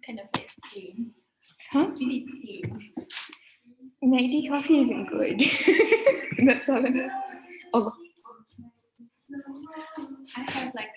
Kind of like tame. Huh? It's really tame. McD coffee isn't good. That's all I know. Oh, I have like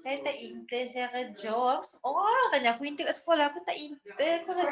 saya tak intern, saya akan jawab. Orang tanya aku intern kat sekolah, aku tak intern. Aku nak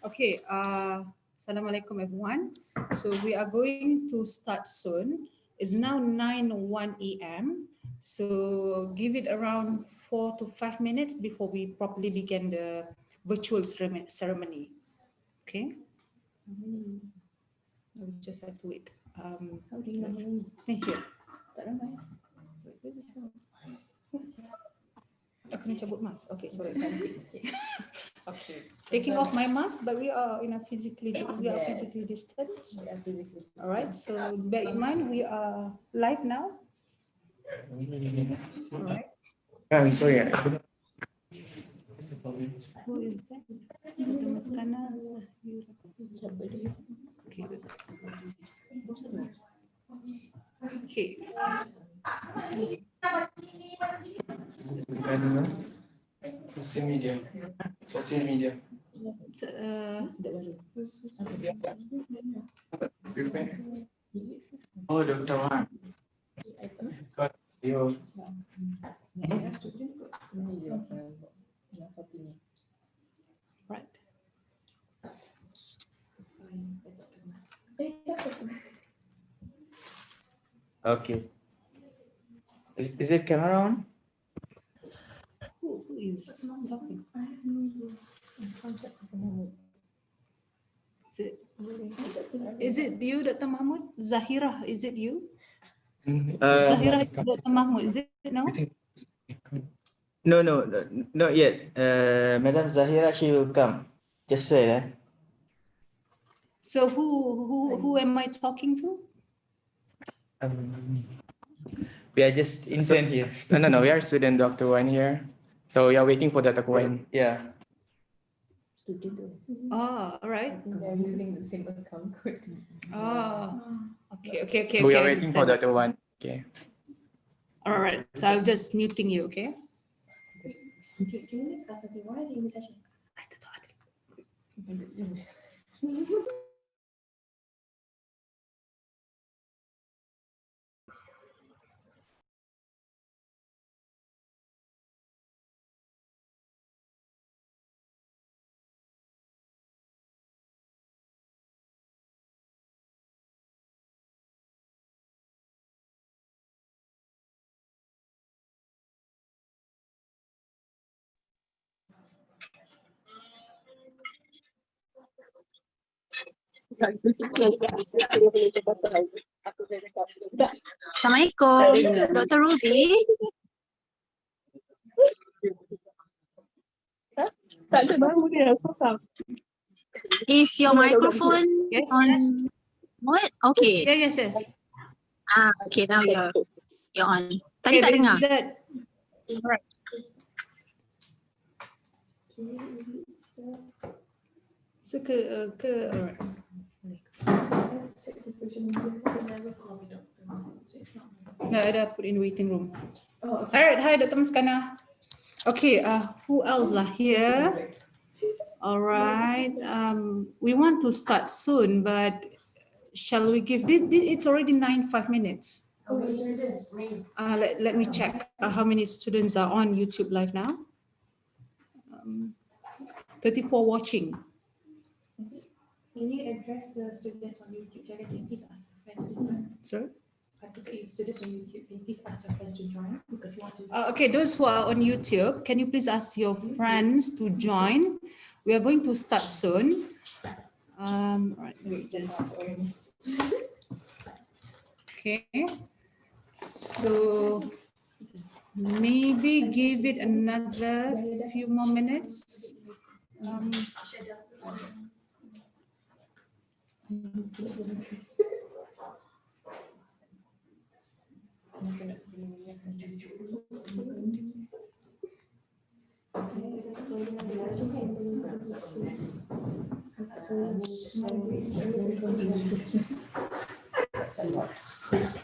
Okay, Assalamualaikum everyone. So we are going to start soon. It's now 9:01 a.m. So give it around 4 to 5 minutes before we properly begin the virtual ceremony. Okay? We just have to wait. Thank you. Aku nak cabut mask. Okay, sorry. Okay. Taking off my mask, but we are physically distant. All right. So bear in mind we are live now. All right. I'm sorry. Who is that? Dr. Maskana. Okay. Social media. Social media. Oh, Dr. Wan. Got you. Right. Okay. Is it camera on? Who is talking? Is it you, Dr. Mahmud? Zahira, is it you? Zahira, Dr. Mahmud, is it no? No, not yet. Madam Zahira, she will come. Just wait. So who am I talking to? We are just intern here. No. We are student, Dr. Wan here. So we are waiting for Dr. Wan. Yeah. Oh, all right. They're using the same account code. Oh, okay. We I are waiting for understand. Dr. Wan. Okay. All right. So I'm just muting you, okay? Can you discuss something? Why the invitation? Assalamualaikum, Dr. Ruby. Is your microphone Yes. on? What? Okay. Yeah, yes. Okay. Now you're on. Tadi Okay, tak dengar. is that Alright. so alright. No, I put in waiting room. Oh, okay. All right, hi, Dr. Maskana. Okay, who else are here? All right, we want to start soon, but shall we give this? It's already 5 minutes. Let me check how many students are on YouTube live now. 34 watching. Can you address the students on YouTube? Can you please ask friends to join? Sorry? Students on YouTube, can you please ask your friends to join? Because you want to. Okay, those who are on YouTube, can you please ask your friends to join? We are going to start soon. Right, let me just. Okay. So maybe give it another few more minutes.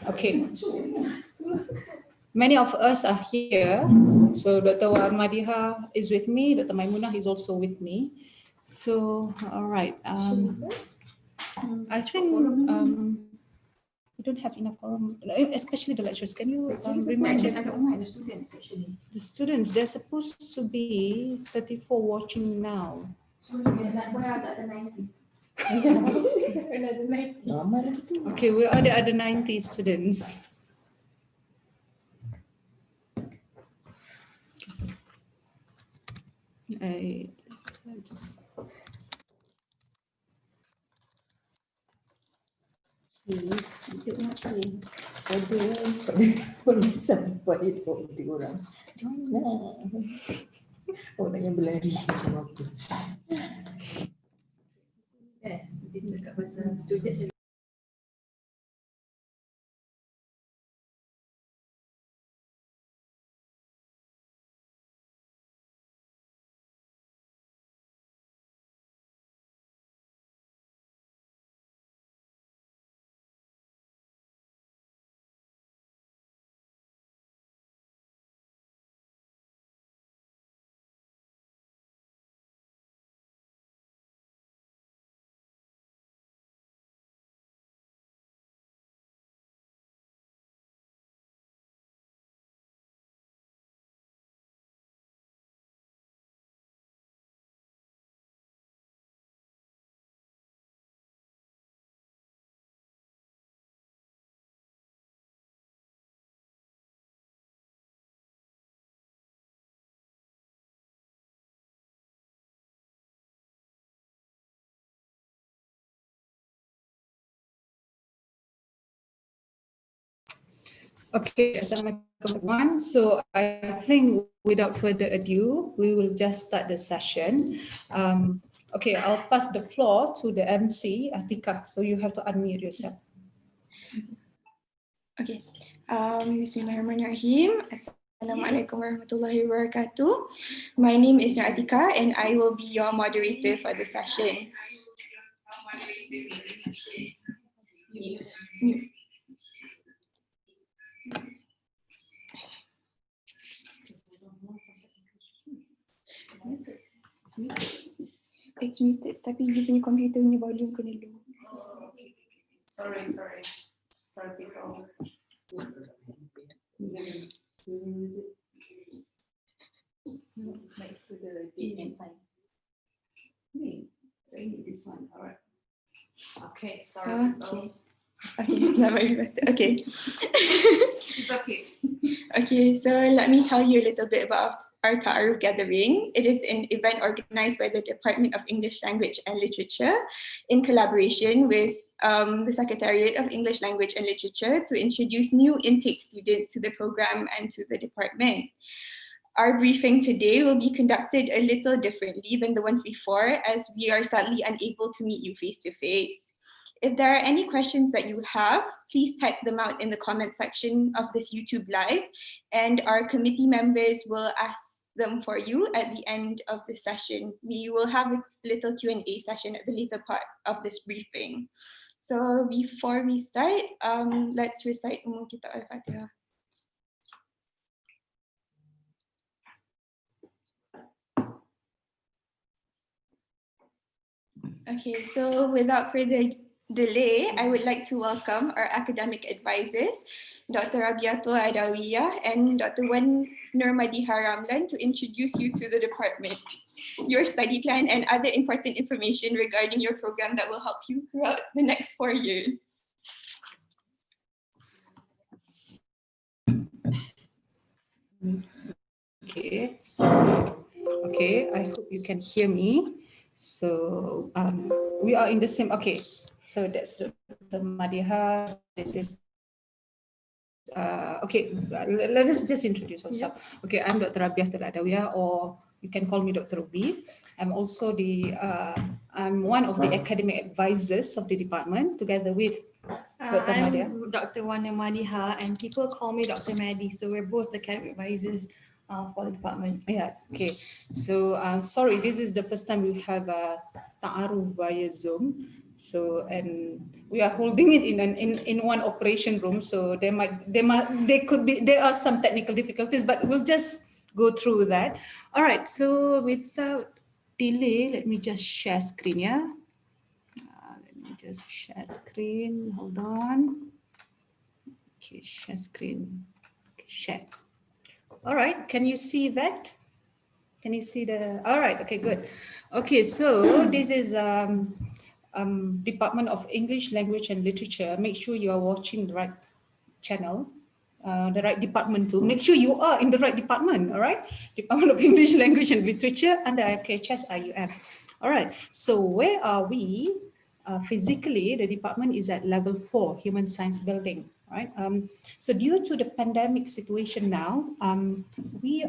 Okay. many of us are here. So Dr. Madiha is with me, Dr. Maimunah is also with me. So, all right. I think we don't have enough quorum, especially the lecturers. Can you remind us? The students actually. The students, they're supposed to be 34 watching now. So nak korang tak ada 90. Ada 90. Okay, where are the other 90 students? I just Kita nak sini. Ada pun sampai di orang. Janganlah. Orang yang berlari macam aku. Yes, kita cakap pasal students. Okay, Assalamualaikum everyone. So I think without further ado, we will just start the session. Okay, I'll pass the floor to the MC, Atika. So you have to unmute yourself. Okay. Bismillahirrahmanirrahim. Assalamualaikum warahmatullahi wabarakatuh. My name is Nur Atika and I will be your moderator for the session. It's muted, tapi dia punya komputer punya volume kena low. Sorry people. Next to the date and time. I need this one. All right. Okay, sorry. Okay. Okay, not very better. Okay. It's okay. Okay, so let me tell you a little bit about our Taaruf gathering. It is an event organized by the Department of English Language and Literature in collaboration with the Secretariat of English Language and Literature to introduce new intake students to the program and to the department. Our briefing today will be conducted a little differently than the ones before, as we are sadly unable to meet you face to face. If there are any questions that you have, please type them out in the comment section of this YouTube live, and our committee members will ask them for you at the end of the session. We will have a little Q&A session at the later part of this briefing. So before we start, let's recite Ummul Kitab Al-Fatiha. Okay, so without further delay, I would like to welcome our academic advisors, Dr. Rabiatul Adawiyah and Dr. Wan Nur Madiha Ramlan, to introduce you to the department, your study plan, and other important information regarding your program that will help you throughout the next 4 years. Okay, so I hope you can hear me. So we are in the same. Okay, so that's the Madiha. This is okay. Let us just introduce ourselves. Okay, I'm Dr. Rabiatul Adawiyah, or you can call me Dr. Ubi. I'm also I'm one of the academic advisors of the department, together with Dr. Nadia. I'm Dr. Wan Nur Madiha, and people call me Dr. Madi. So we're both academic advisors for the department. Yes, okay. So sorry, this is the first time we have a Taaruf via Zoom. So, and we are holding it in one operation room. So there are some technical difficulties, but we'll just go through that. All right. So without delay, let me just share screen. Yeah. Let me just share screen. Hold on. Okay, share screen. Okay, share. All right. Can you see that? Can you see the? All right. Okay. Good. Okay. So this is Department of English Language and Literature. Make sure you are watching the right channel, the right department too. Make sure you are in the right department, all right? Department of English Language and Literature under IKHS IUM. All right, so where are we? Physically, the department is at level 4, Human Science Building, right? So due to the pandemic situation now, we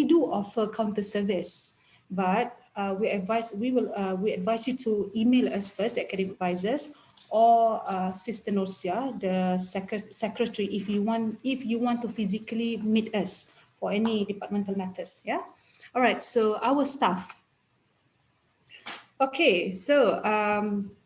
do offer counter service, but we advise you to email us first, the academic advisors, or Sister Nosia, the secretary, if you want to physically meet us for any departmental matters. Yeah. All right. So our staff. Okay. So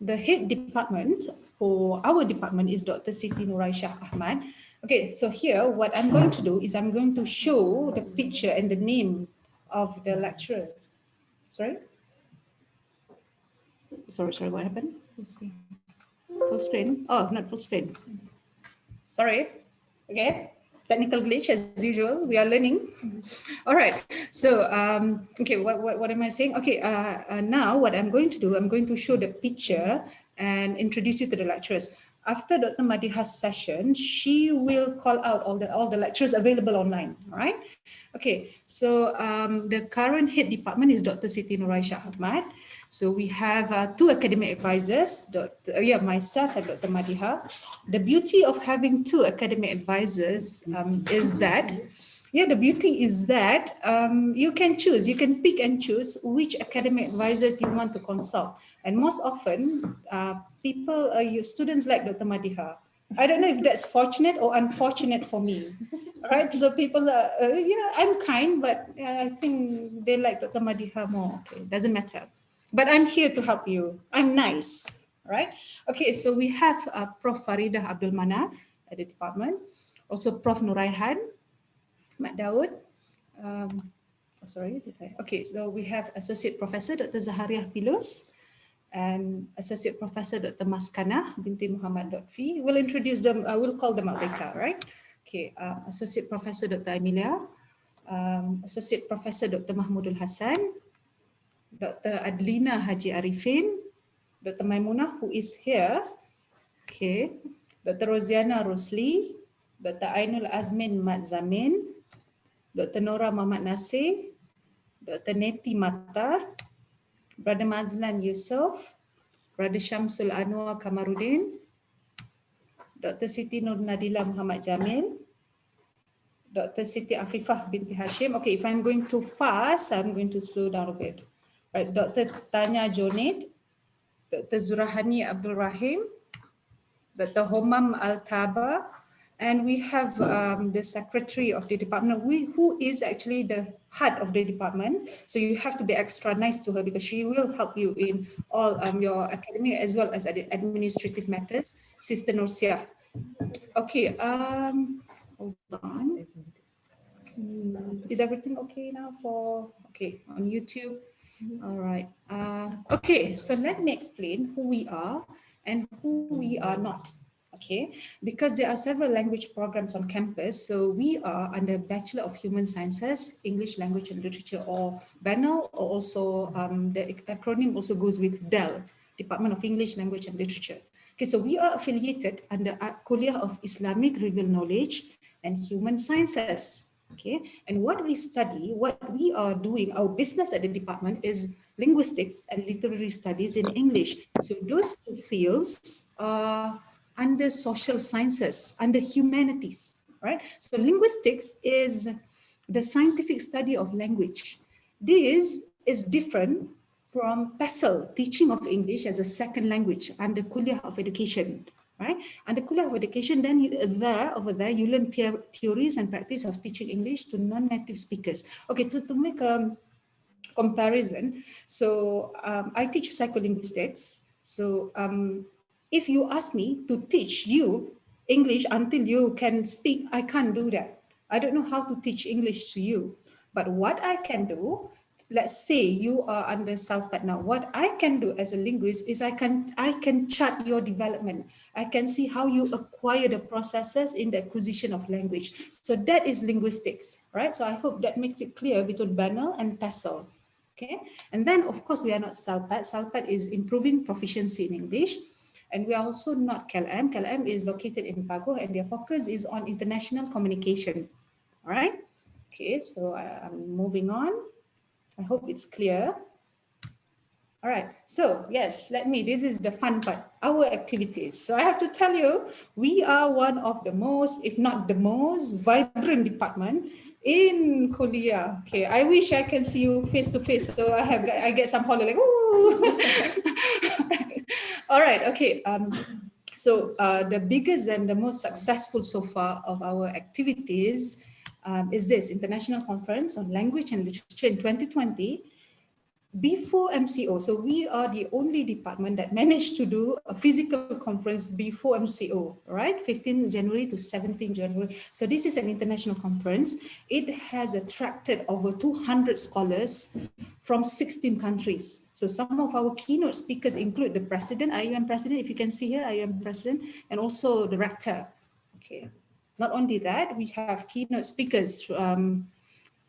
the head department for our department is Dr. Siti Nuraisha Ahmad. Okay. So here, what I'm going to do is I'm going to show the picture and the name of the lecturer. Sorry. Sorry. What happened? Full screen. Oh, not full screen. Sorry. Okay. Technical glitch as usual. We are learning. All right. So, okay, what am I saying? Okay, now what I'm going to do, I'm going to show the picture and introduce you to the lecturers. After Dr. Madiha's session, she will call out all the lecturers available online. All right. Okay. So the current head department is Dr. Siti Nuraisha Ahmad. So we have 2 academic advisors, myself and Dr. Madiha. The beauty of having 2 academic advisors is that, the beauty is that you can pick and choose which academic advisors you want to consult. And most often, students like Dr. Madiha. I don't know if that's fortunate or unfortunate for me. All right, so people, I'm kind, but I think they like Dr. Madiha more. Okay, doesn't matter. But I'm here to help you. I'm nice, right? Okay, so we have Prof. Faridah Abdul Manaf at the department. Also Prof. Nuraihan, Mat Daud. Okay, so we have Associate Professor Dr. Zahariah Pilus and Associate Professor Dr. Maskana binti Muhammad Lutfi. We'll introduce them, we'll call them out later, right? Okay, Associate Professor Dr. Emilia, Associate Professor Dr. Mahmudul Hassan, Dr. Adlina Haji Arifin, Dr. Maimunah, who is here, okay, Dr. Rosiana Rosli, Dr. Ainul Azmin Mat Zamin, Dr. Nora Muhammad Nasir, Dr. Neti Mata, Brother Mazlan Yusof, Brother Syamsul Anwar Kamarudin, Dr. Siti Nur Nadila Muhammad Jamil, Dr. Siti Afifah binti Hashim. Okay, if I'm going too fast, I'm going to slow down a bit. Right, Dr. Tanya Jonid, Dr. Zurahani Abdul Rahim, Dr. Homam Al-Taba, and we have the secretary of the department, who is actually the heart of the department. So you have to be extra nice to her because she will help you in all your academic as well as administrative matters. Sister Norsia. Okay, hold on. Is everything okay now on YouTube? All right. Okay, so let me explain who we are and who we are not. Okay, because there are several language programs on campus. So we are under Bachelor of Human Sciences, English Language and Literature, or BANL, or also the acronym also goes with DEL, Department of English Language and Literature. Okay, so we are affiliated under Kuliah of Islamic Revealed Knowledge and Human Sciences. Okay, and what we study, what we are doing, our business at the department is linguistics and literary studies in English. So those 2 fields are under social sciences, under humanities, right? So linguistics is the scientific study of language. This is different from TESOL, teaching of English as a second language under Kuliah of Education. Right? And the Kuliah of Education, then over there, you learn theories and practice of teaching English to non-native speakers. Okay, so to make a comparison. So I teach psycholinguistics. So if you ask me to teach you English until you can speak, I can't do that. I don't know how to teach English to you. But what I can do, let's say you are under Southpad now. What I can do as a linguist is I can chart your development. I can see how you acquire the processes in the acquisition of language. So that is linguistics, right? So I hope that makes it clear between Banal and TESOL. Okay, and then of course we are not Salpad. Salpad is improving proficiency in English, and we are also not KLM. KLM is located in Pago, and their focus is on international communication. All right. Okay, so I'm moving on. I hope it's clear. All right, so yes, this is the fun part, our activities. So I have to tell you, we are one of the most, if not the most vibrant department in Korea. Okay, I wish I can see you face to face, so I get some holler like, ooh. All right, okay. So the biggest and the most successful so far of our activities is this International Conference on Language and Literature in 2020. Before MCO, so we are the only department that managed to do a physical conference before MCO, right? 15 January to 17 January. So this is an international conference. It has attracted over 200 scholars from 16 countries. So some of our keynote speakers include the president, IUM president, if you can see here, IUM president, and also the rector. Okay. Not only that, we have keynote speakers from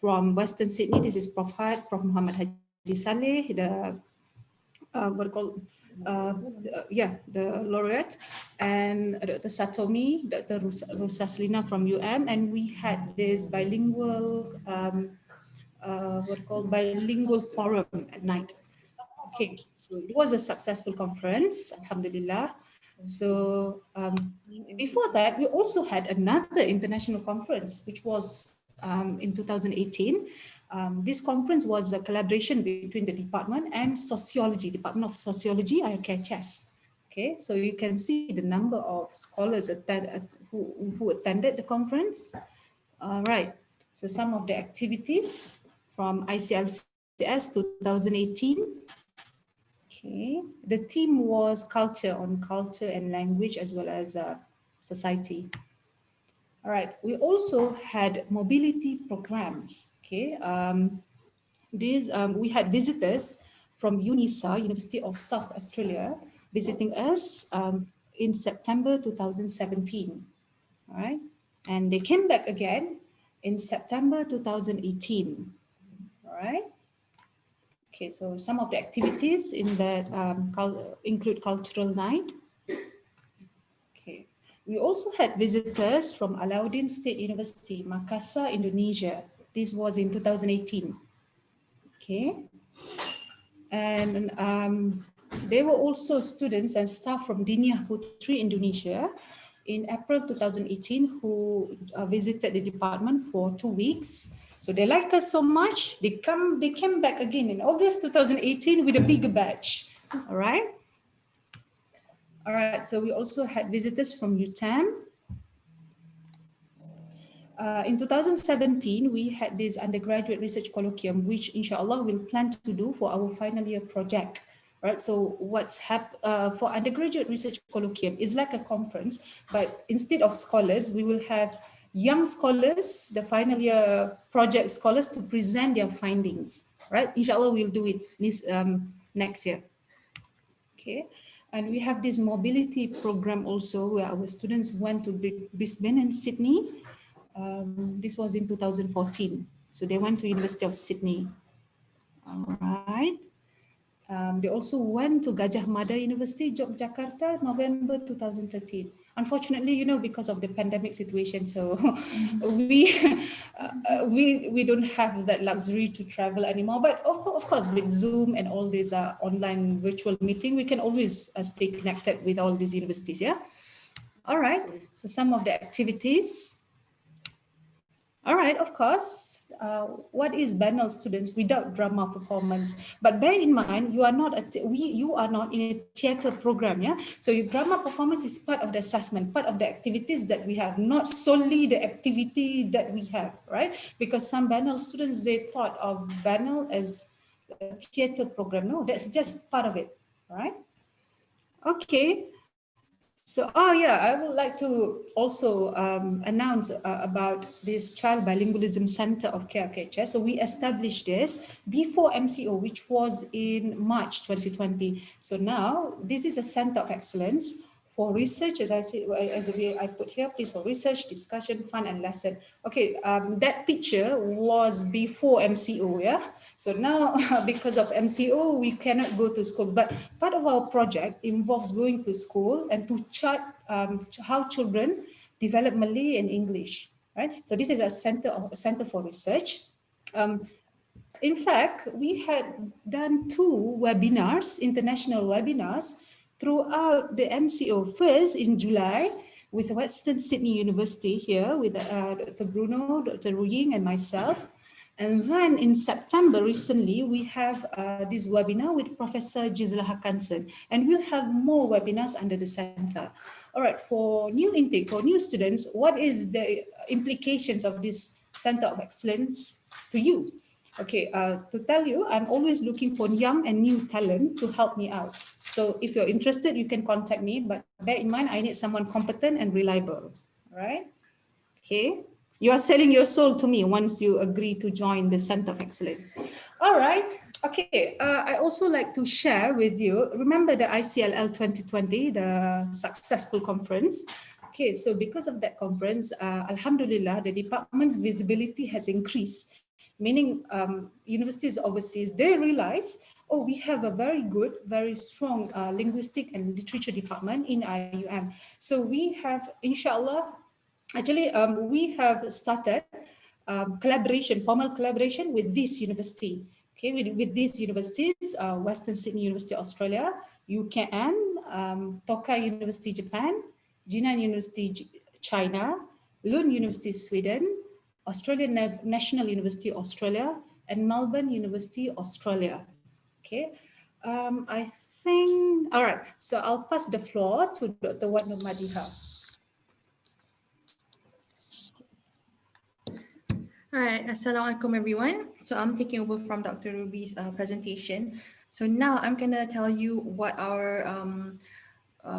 Western Sydney. This is Prof. Had, Prof. Muhammad Haji Saleh, the the laureate, and Dr. Satomi, Dr. Rosaslina from UM, and we had this bilingual bilingual forum at night. Okay, so it was a successful conference, alhamdulillah. So before that, we also had another international conference, which was in 2018. This conference was a collaboration between the department and sociology, Department of Sociology, IKHS. Okay, so you can see the number of scholars who attended the conference. All right, so some of the activities from ICLCS 2018. Okay, the theme was culture, on culture and language as well as society. All right, we also had mobility programs. Okay, we had visitors from UNISA, University of South Australia, visiting us in September 2017. All right, and they came back again in September 2018. All right. Okay, so some of the activities in that include cultural night. Okay, we also had visitors from Alauddin State University, Makassar, Indonesia. This was in 2018. Okay, and there were also students and staff from Dinia Putri, Indonesia, in April 2018 who visited the department for 2 weeks. So they liked us so much, they came back again in August 2018 with a bigger batch. All right. All right, so we also had visitors from UTAM. In 2017, we had this undergraduate research colloquium, which inshallah we'll plan to do for our final year project. Right, so for undergraduate research colloquium is like a conference, but instead of scholars, we will have young scholars, the final year project scholars, to present their findings. Right, inshallah we'll do it this next year. Okay, and we have this mobility program also where our students went to Brisbane and Sydney. This was in 2014, so they went to University of Sydney. All right. They also went to Gajah Mada University, Yogyakarta, November 2013. Unfortunately, because of the pandemic situation, so we don't have that luxury to travel anymore. But of course, with Zoom and all these online virtual meeting, we can always stay connected with all these universities. Yeah. All right. So some of the activities. All right, of course. What is Banal students without drama performance? But bear in mind, you are not in a theatre program, yeah. So your drama performance is part of the assessment, part of the activities that we have, not solely the activity that we have, right? Because some Banal students, they thought of Banal as theater program. No, that's just part of it, right? Okay. So, oh yeah, I would like to also announce about this Child Bilingualism Center of KRKHS. So we established this before MCO, which was in March 2020. So now this is a center of excellence for research, as I said, I put here, please, for research, discussion, fun, and lesson. Okay, that picture was before MCO, yeah? So now, because of MCO, we cannot go to school. But part of our project involves going to school and to chart how children develop Malay and English, right? So this is a center for research. In fact, we had done 2 webinars, international webinars, throughout the MCO. First in July with Western Sydney University here with Dr. Bruno, Dr. Ruying, and myself. And then in September recently, we have this webinar with Professor Gisela Hakanson, and we'll have more webinars under the center. All right, for new intake, for new students, what is the implications of this Center of Excellence to you? Okay, to tell you, I'm always looking for young and new talent to help me out. So if you're interested, you can contact me, but bear in mind, I need someone competent and reliable, all right? Okay, you are selling your soul to me once you agree to join the Center of Excellence. All right, okay, I also like to share with you, remember the ICLL 2020, the successful conference? Okay, so because of that conference, Alhamdulillah, the department's visibility has increased, meaning universities overseas, they realize, oh, we have a very good, very strong linguistic and literature department in IUM. So we have, inshallah, actually, we have started formal collaboration with this university. Okay, with these universities, Western Sydney University, Australia, UKM, Tokai University, Japan, Jinan University, China, Lund University, Sweden, Australian National University, Australia, and Melbourne University, Australia. Okay, I think, all right, so I'll pass the floor to Dr. Wadno Madiha. All right, Assalamualaikum everyone. So I'm taking over from Dr. Ruby's presentation. So now I'm gonna tell you what our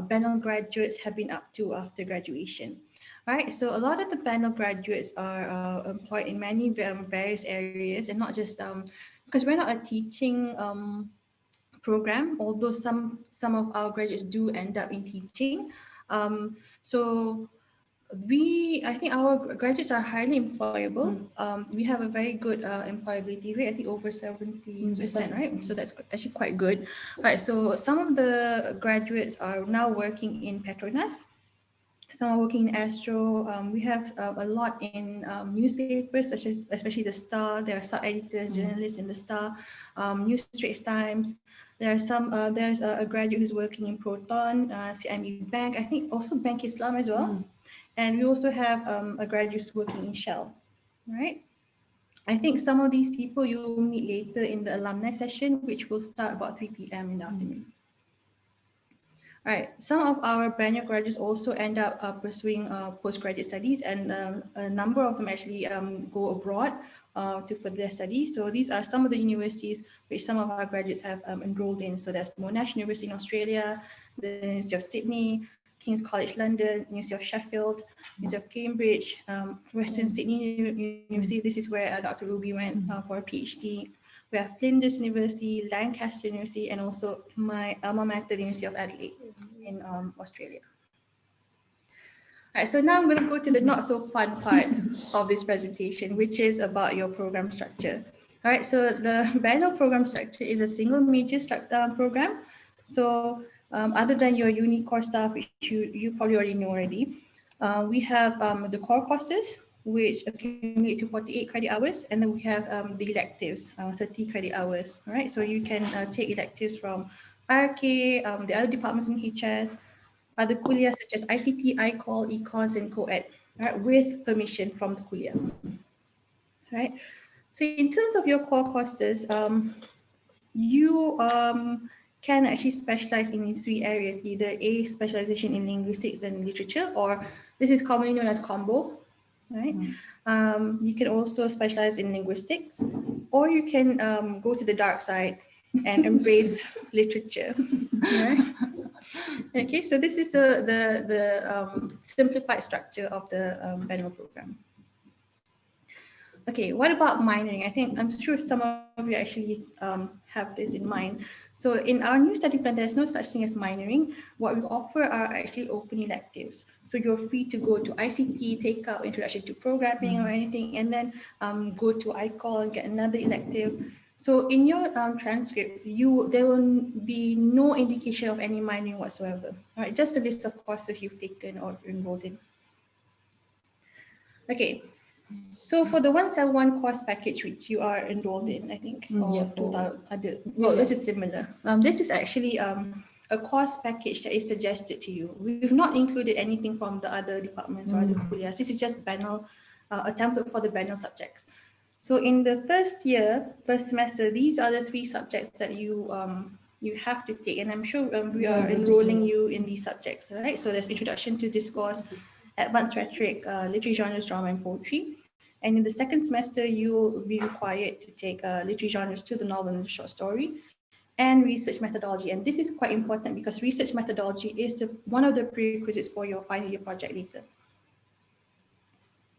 panel graduates have been up to after graduation. All right, so a lot of the panel graduates are employed in many various areas, and not just because we're not a teaching program, although some of our graduates do end up in teaching. So I think our graduates are highly employable. We have a very good employability rate, I think over 70%, right? So that's actually quite good. All right, so some of the graduates are now working in Petronas. Some are working in Astro. We have a lot in newspapers, especially the Star. There are sub-editors, journalists in the Star, New Straits Times. There's a graduate who's working in Proton, CIMB Bank, I think also Bank Islam as well. And we also have a graduate working in Shell, right? I think some of these people you'll meet later in the alumni session, which will start about 3 p.m. in the afternoon. All right, some of our brand new graduates also end up pursuing postgraduate studies, and a number of them actually go abroad to further their studies. So these are some of the universities which some of our graduates have enrolled in. So that's Monash University in Australia, the University of Sydney, King's College London, University of Sheffield, University of Cambridge, Western Sydney University. This is where Dr. Ruby went for a PhD. We have Flinders University, Lancaster University, and also my alma mater, the University of Adelaide in Australia. All right, so now I'm going to go to the not so fun part of this presentation, which is about your program structure. All right, so the BANO program structure is a single major program. So other than your uni core stuff, which you probably already know already, we have the core courses, which accumulate to 48 credit hours, and then we have the electives, 30 credit hours. All right, so you can take electives from RK, the other departments in HS, other kuliah such as ICT, ICOL, Econs, and Co-Ed, right, with permission from the kuliah. Right. So in terms of your core courses, you can actually specialize in these 3 areas, either A, specialization in linguistics and literature, or this is commonly known as combo. Right. You can also specialize in linguistics, or you can go to the dark side and embrace literature. Right? Okay, so this is the simplified structure of the Benno program. Okay, what about minoring? I'm sure some of you actually have this in mind. So in our new study plan, there's no such thing as minoring. What we offer are actually open electives. So you're free to go to ICT, take out Introduction to Programming or anything, and then go to ICOL and get another elective. So in your transcript, there will be no indication of any minoring whatsoever. All right, just a list of courses you've taken or enrolled in. Okay, so for the 171 course package which you are enrolled in, I think, or this is similar. This is actually a course package that is suggested to you. We've not included anything from the other departments or other kuliahs. This is just Benno, a template for the Benno subjects. So in the first semester, these are the 3 subjects that you have to take, and I'm sure we are enrolling you in these subjects, right? So there's Introduction to Discourse, Advanced Rhetoric, Literary Genres, Drama and Poetry. And in the second semester, you will be required to take literary genres to the novel and the short story, and research methodology. And this is quite important because research methodology is one of the prerequisites for your final year project later.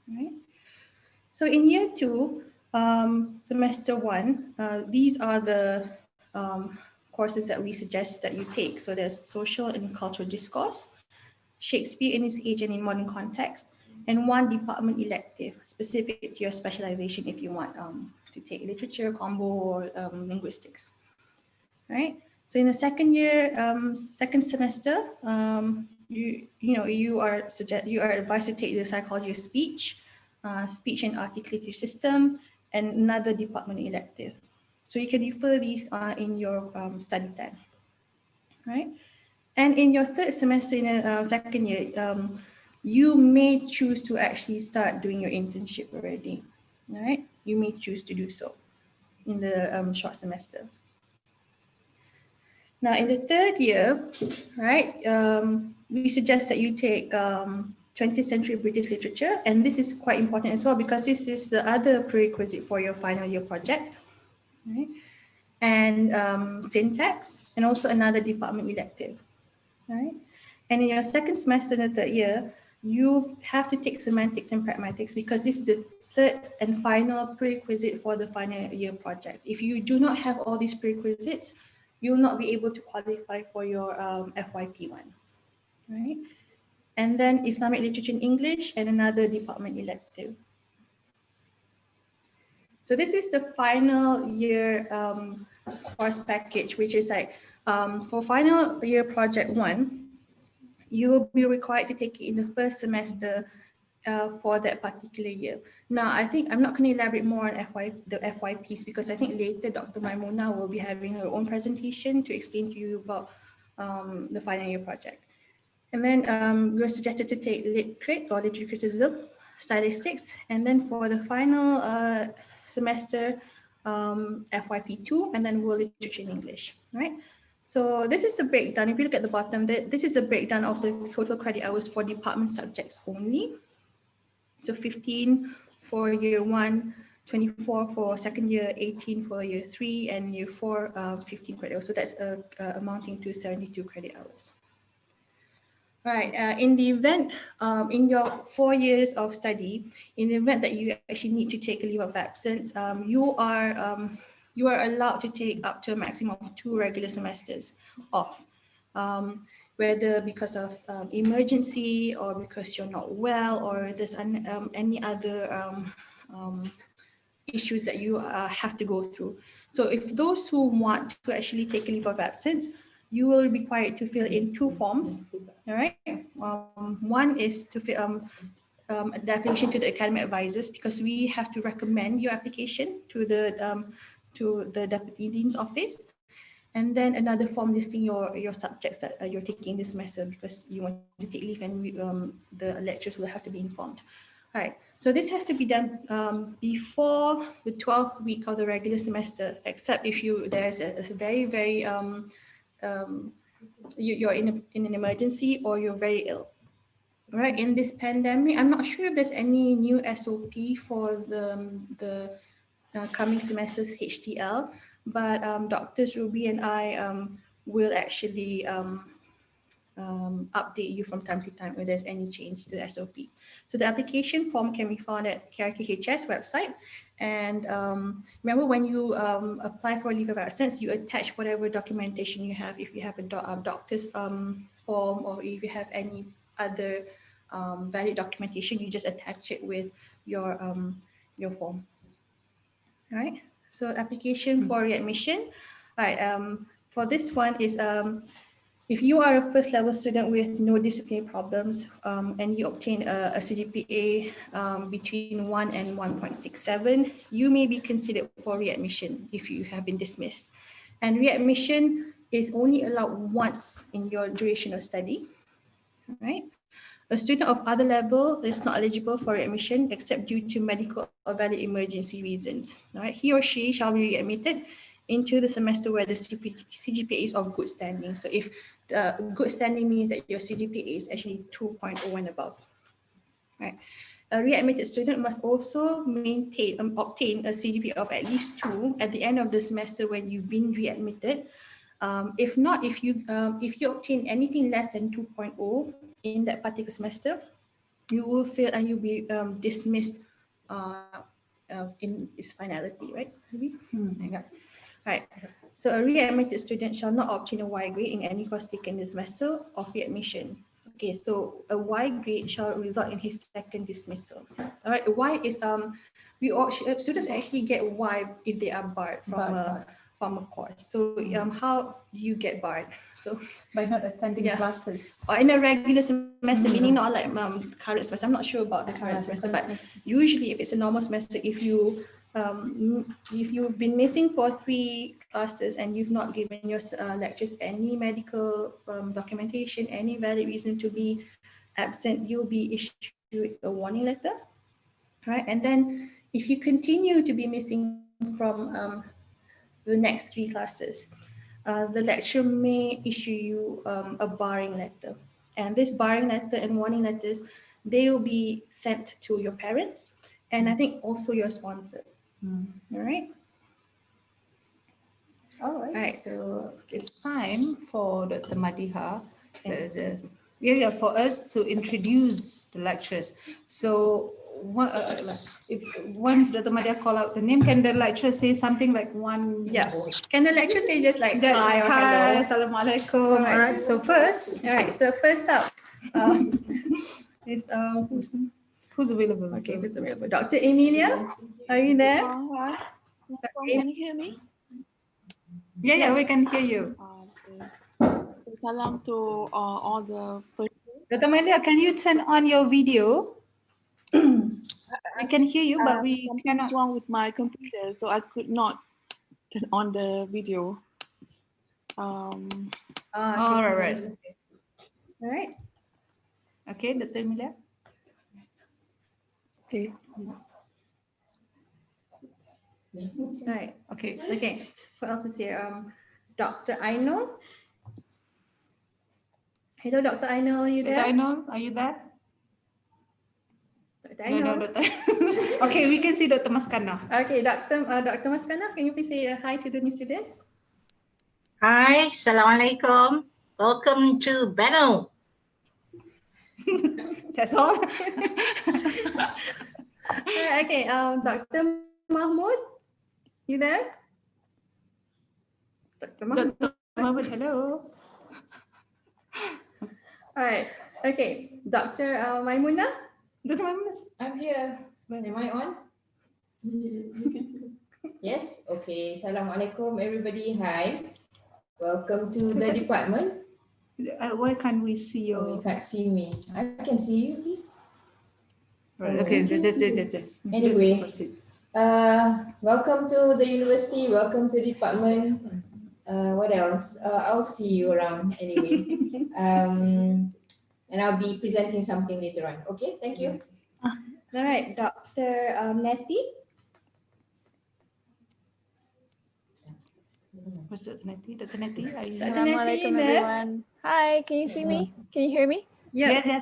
Right? So in year 2, semester 1, these are the courses that we suggest that you take. So there's social and cultural discourse, Shakespeare in its age and in modern context, and 1 department elective specific to your specialization if you want to take literature, combo, or linguistics. Right? So in the second year, second semester, you are advised to take the psychology of speech, speech and articulatory system, and another department elective. So you can refer these in your study plan. Right? And in your third semester in the second year, you may choose to actually start doing your internship already, right? You may choose to do so in the short semester. Now, in the third year, right, we suggest that you take 20th century British literature, and this is quite important as well because this is the other prerequisite for your final year project, right? And syntax, and also another department elective, right? And in your second semester in the third year, you have to take semantics and pragmatics because this is the third and final prerequisite for the final year project. If you do not have all these prerequisites, you will not be able to qualify for your FYP1, right? And then Islamic literature and English and another department elective. So this is the final year course package, which is like for final year project 1, you will be required to take it in the first semester for that particular year. Now, I think I'm not going to elaborate more on the FYPs because I think later Dr. Maimuna will be having her own presentation to explain to you about the final year project. And then you're suggested to take Lit Crit or Literary Criticism, Stylistics, and then for the final semester, FYP2, and then World Literature in English, right? So this is a breakdown. If you look at the bottom, this is a breakdown of the total credit hours for department subjects only. So 15 for year 1, 24 for second year, 18 for year 3, and year 4, 15 credit hours. So that's amounting to 72 credit hours. All right, in the event, in your 4 years of study, in the event that you actually need to take a leave of absence, you are allowed to take up to a maximum of 2 regular semesters off, whether because of emergency or because you're not well or there's any other issues that you have to go through. So if those who want to actually take a leave of absence, you will be required to fill in 2 forms, all right? One is to fill the application to the academic advisors because we have to recommend your application to the Deputy Dean's office. And then another form listing your subjects that you're taking this semester because you want to take leave and the lecturers will have to be informed. All right, so this has to be done before the 12th week of the regular semester, except if there's a very, very, you're in an emergency or you're very ill. Right, in this pandemic, I'm not sure if there's any new SOP for the coming semester's HTL, but Doctors Ruby and I will actually update you from time to time if there's any change to the SOP. So the application form can be found at KRKHS website. And remember, when you apply for a leave of absence, you attach whatever documentation you have. If you have a doctor's form, or if you have any other valid documentation, you just attach it with your form. All right. So application for readmission. All right. For this one is if you are a first level student with no disciplinary problems and you obtain a CGPA between 1 and 1.67, you may be considered for readmission if you have been dismissed. And readmission is only allowed once in your duration of study, right? A student of other level is not eligible for readmission except due to medical or valid emergency reasons. Right? He or she shall be readmitted into the semester where the CGPA is of good standing. So if good standing means that your CGPA is actually 2.0 and above. Right? A readmitted student must also obtain a CGPA of at least 2 at the end of the semester when you've been readmitted. If not, if you obtain anything less than 2.0 in that particular semester, you will fail and you'll be dismissed in its finality, right? Okay. Right. So a readmitted student shall not obtain a Y grade in any course taken this semester of readmission. Okay, so a Y grade shall result in his second dismissal. All right, Y is students actually get Y if they are barred from a course. So how do you get barred? So By not attending classes. or in a regular semester, meaning not like current semester. I'm not sure about the current semester, but usually if it's a normal semester, if you've been missing for 3 classes and you've not given your lectures any medical documentation, any valid reason to be absent, you'll be issued a warning letter, right? And then if you continue to be missing from the next 3 classes, the lecturer may issue you a barring letter. And this barring letter and warning letters, they will be sent to your parents and I think also your sponsor. All right. All right. Right. So it's time for Dr. Madiha, for us to introduce the lecturers. So if once Dr. Madiha call out the name, can the lecturer say something like one? Yeah. Can the lecturer say just like That, hi or hi, hello? assalamualaikum. All right. All right. So first, All right. So first up is who's available? okay, who's available? Dr. Emilia, are you there? Hi. Can you hear me? Yeah, we can hear you. Okay. So salam to all the Dr. Madiha, can you turn on your video? We can hear you, but we cannot. Something's wrong with my computer, so I could not turn on the video. All right. All right. Okay, Dr. Emilia. Okay. Right. Okay. Okay. What else is here? Dr. Aino. Hello, Dr. Aino. Are you Dr. there? Aino, are you there? Dr. Aino. No, Dr. Okay, we can see Dr. Maskana. Okay, Dr. Maskana, can you please say hi to the new students? Hi, Assalamualaikum. Welcome to Benno. That's all. Okay, Dr. Mahmood, you there? Dr. Mahmood. Dr. Mahmood, hello. All right. Okay, Dr. Maimuna. Dr. Mahmood. I'm here. Am I on? Yes? Okay. Assalamualaikum everybody. Hi. Welcome to the department. Why can't we see Oh, your... you can't see me. I can see you. Right, okay, that's Anyway, welcome to the university. Welcome to the department. What else? I'll see you around anyway. And I'll be presenting something later on. Okay, thank you. All right, Dr. Nettie. What's Dr. Nettie? Dr. Nettie, are you Dr. Nettie, you there? Everyone. Hi, can you see me? Can you hear me? Yeah.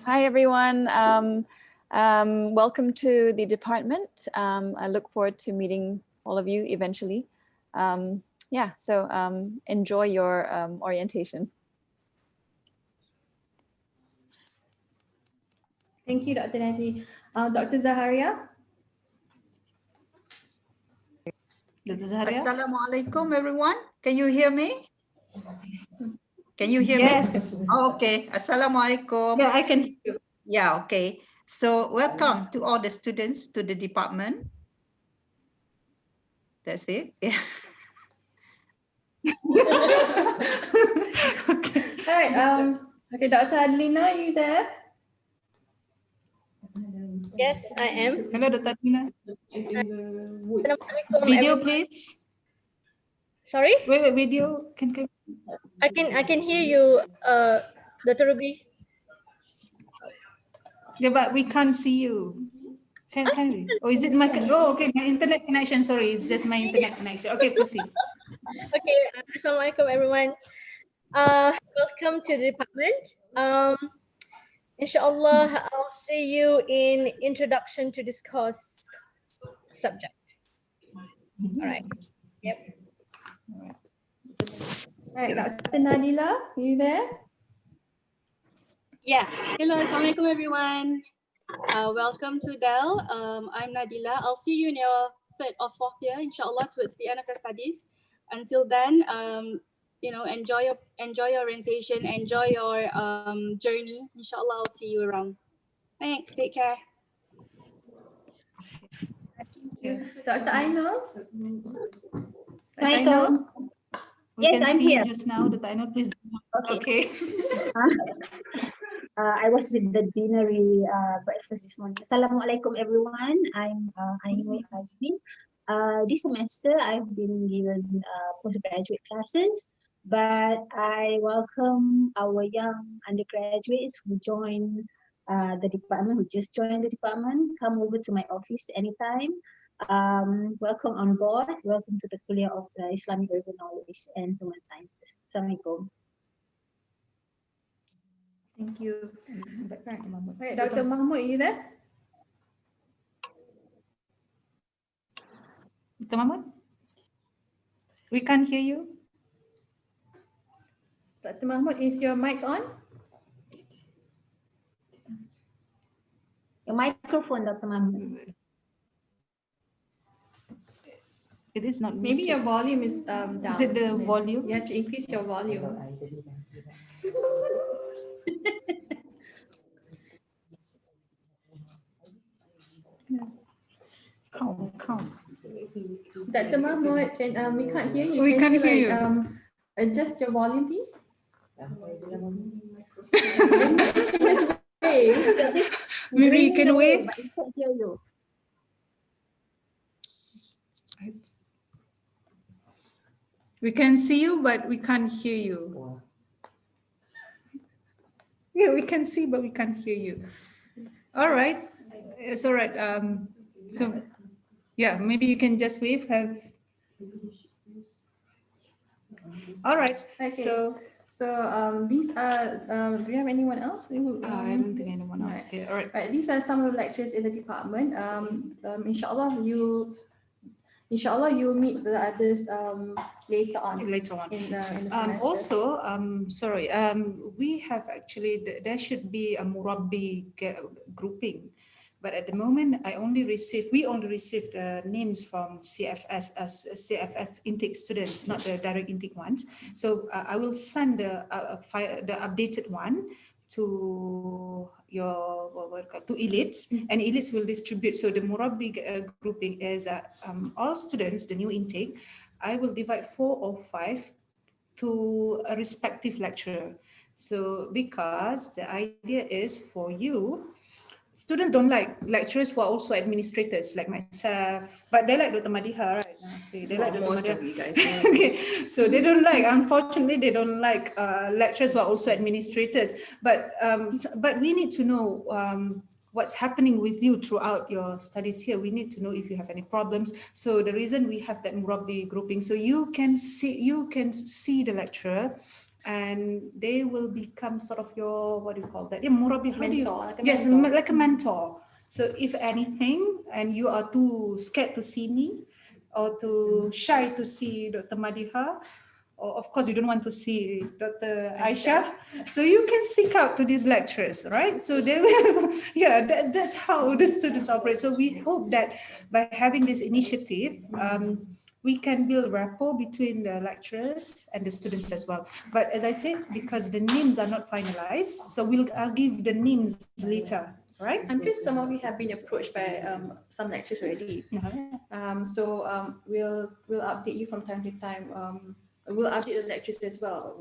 Hi, everyone. Welcome to the department. I look forward to meeting all of you eventually. Yeah, so enjoy your orientation. Thank you, Dr. Nati. Dr. Zaharia? Dr. Zaharia? Assalamualaikum, everyone. Can you hear me? Can you hear me? Yes. Oh, okay. Assalamualaikum. Yeah, I can hear you. Yeah, okay. So welcome to all the students to the department. That's it. Yeah. All right. Okay, Dr. Adelina, are you there? Yes, I am. Hello, Dr. Adelina. Assalamualaikum, Video, everyone. please. Sorry? Wait, video. I can hear you, Dr. Ruby. Yeah, but we can't see you. Can we? Oh, is it my? Oh, okay. My internet connection. Sorry, it's just my internet connection. Okay, proceed. Okay, Assalamualaikum, everyone. Welcome to the department. Inshallah, I'll see you in introduction to this course subject. All right. Yep. All right, Dr. Nadila, are you there? Yeah. Hello, Assalamualaikum, everyone. Welcome to Dell. I'm Nadila. I'll see you in your third or fourth year, inshallah, towards the end of your studies. Until then, you know, enjoy your orientation, enjoy your journey. Inshallah, I'll see you around. Thanks. Take care. Dr. Aino? Assalamualaikum. Yes, I'm here. Just now, Dr. Aino, please. Okay. I was with the deanery breakfast this morning. Assalamualaikum, everyone. I'm Aino Azmi. This semester, I've been given postgraduate classes, but I welcome our young undergraduates who join the department, who just joined the department. Come over to my office anytime. Welcome on board. Welcome to the Kuliah of Islamic Urban Knowledge and Human Sciences. Assalamualaikum. Thank you. All right, Dr. Mahmoud, are you there? Dr. Mahmoud? We can't hear you. Dr. Mahmoud, is your mic on? Your microphone, Dr. Mahmoud. It is not. Maybe your volume is down. Is it the volume? You have to increase your volume. Come. Dr. Mahmoud, we can't hear you. We Can can't hear you. Adjust your volume, please. Maybe you can wave. But I can't hear you. We can see you, but we can't hear you. Yeah, we can see, but we can't hear you. All right, it's all right. So, yeah, maybe you can just wave. All right. Okay. So these are. Do you have anyone else? I don't think anyone else here. All right. Right. These are some of the lecturers in the department. Inshallah, you'll meet the others later on. In the semester. Also, sorry, we have actually, there should be a Murabbi grouping, but at the moment, we only received names from CFF intake students, not the direct intake ones. So I will send the updated one to your to elites, and elites will distribute. So the Murabbi grouping is all students, the new intake. I will divide 4 or 5 to a respective lecturer. So because the idea is for you, students don't like lecturers who are also administrators like myself, but they like Dr. Madiha, right? They like Dr. Most Madiha. of you guys. Okay, so they don't like, unfortunately, they don't like lecturers who are also administrators. But we need to know what's happening with you throughout your studies here. We need to know if you have any problems. So the reason we have that Murabbi grouping, so you can see the lecturer, and they will become sort of your, what do you call that? Yeah, Murabbi, how do you? Mentor, like a Yes, mentor. like a mentor. So if anything, and you are too scared to see me or too shy to see Dr. Madiha, or of course you don't want to see Dr. Aisha, so you can seek out to these lecturers, right? So they will, yeah, that's how the students operate. So we hope that by having this initiative, we can build rapport between the lecturers and the students as well. But as I said, because the names are not finalized, so I'll give the names later, right? I'm sure some of you have been approached by some lecturers already. We'll update you from time to time. We'll update the lecturers as well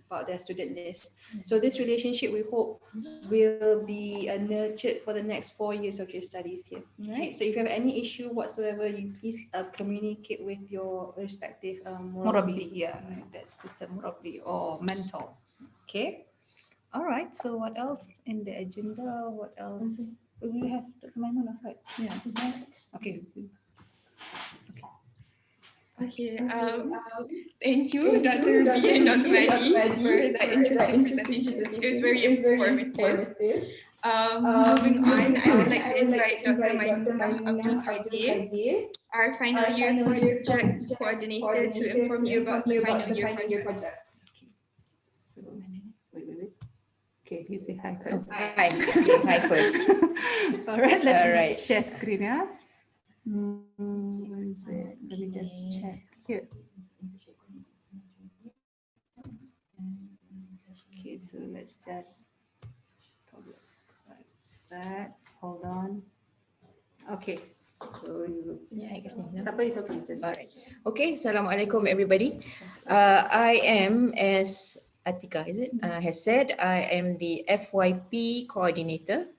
about their student list. So this relationship, we hope, will be nurtured for the next 4 years of your studies here. Right? So if you have any issue whatsoever, you please communicate with your respective Murabi, yeah, that's just a Murabi or mentor. Okay. All right. So what else in the agenda? What else? We have Dr. Maimuna, right? Yeah. Okay. Okay, thank you, Dr. Ruby and Dr. Madi, for that interesting presentation. It was very informative. Moving on, I would like to invite Dr. Maimuna Abdul Qadir, our final year project coordinator, to inform you about the final year project. So, wait. Okay, you say hi first. Hi. Okay, hi first. All right, let's All right. share screen, yeah? Where is it? Let me just check here. Okay, so let's just talk like that. Hold on. Okay. So you, Yeah, I guess not. it's okay. Just, All right. Okay, Assalamualaikum everybody. I am, as Atika has said, I am the FYP coordinator.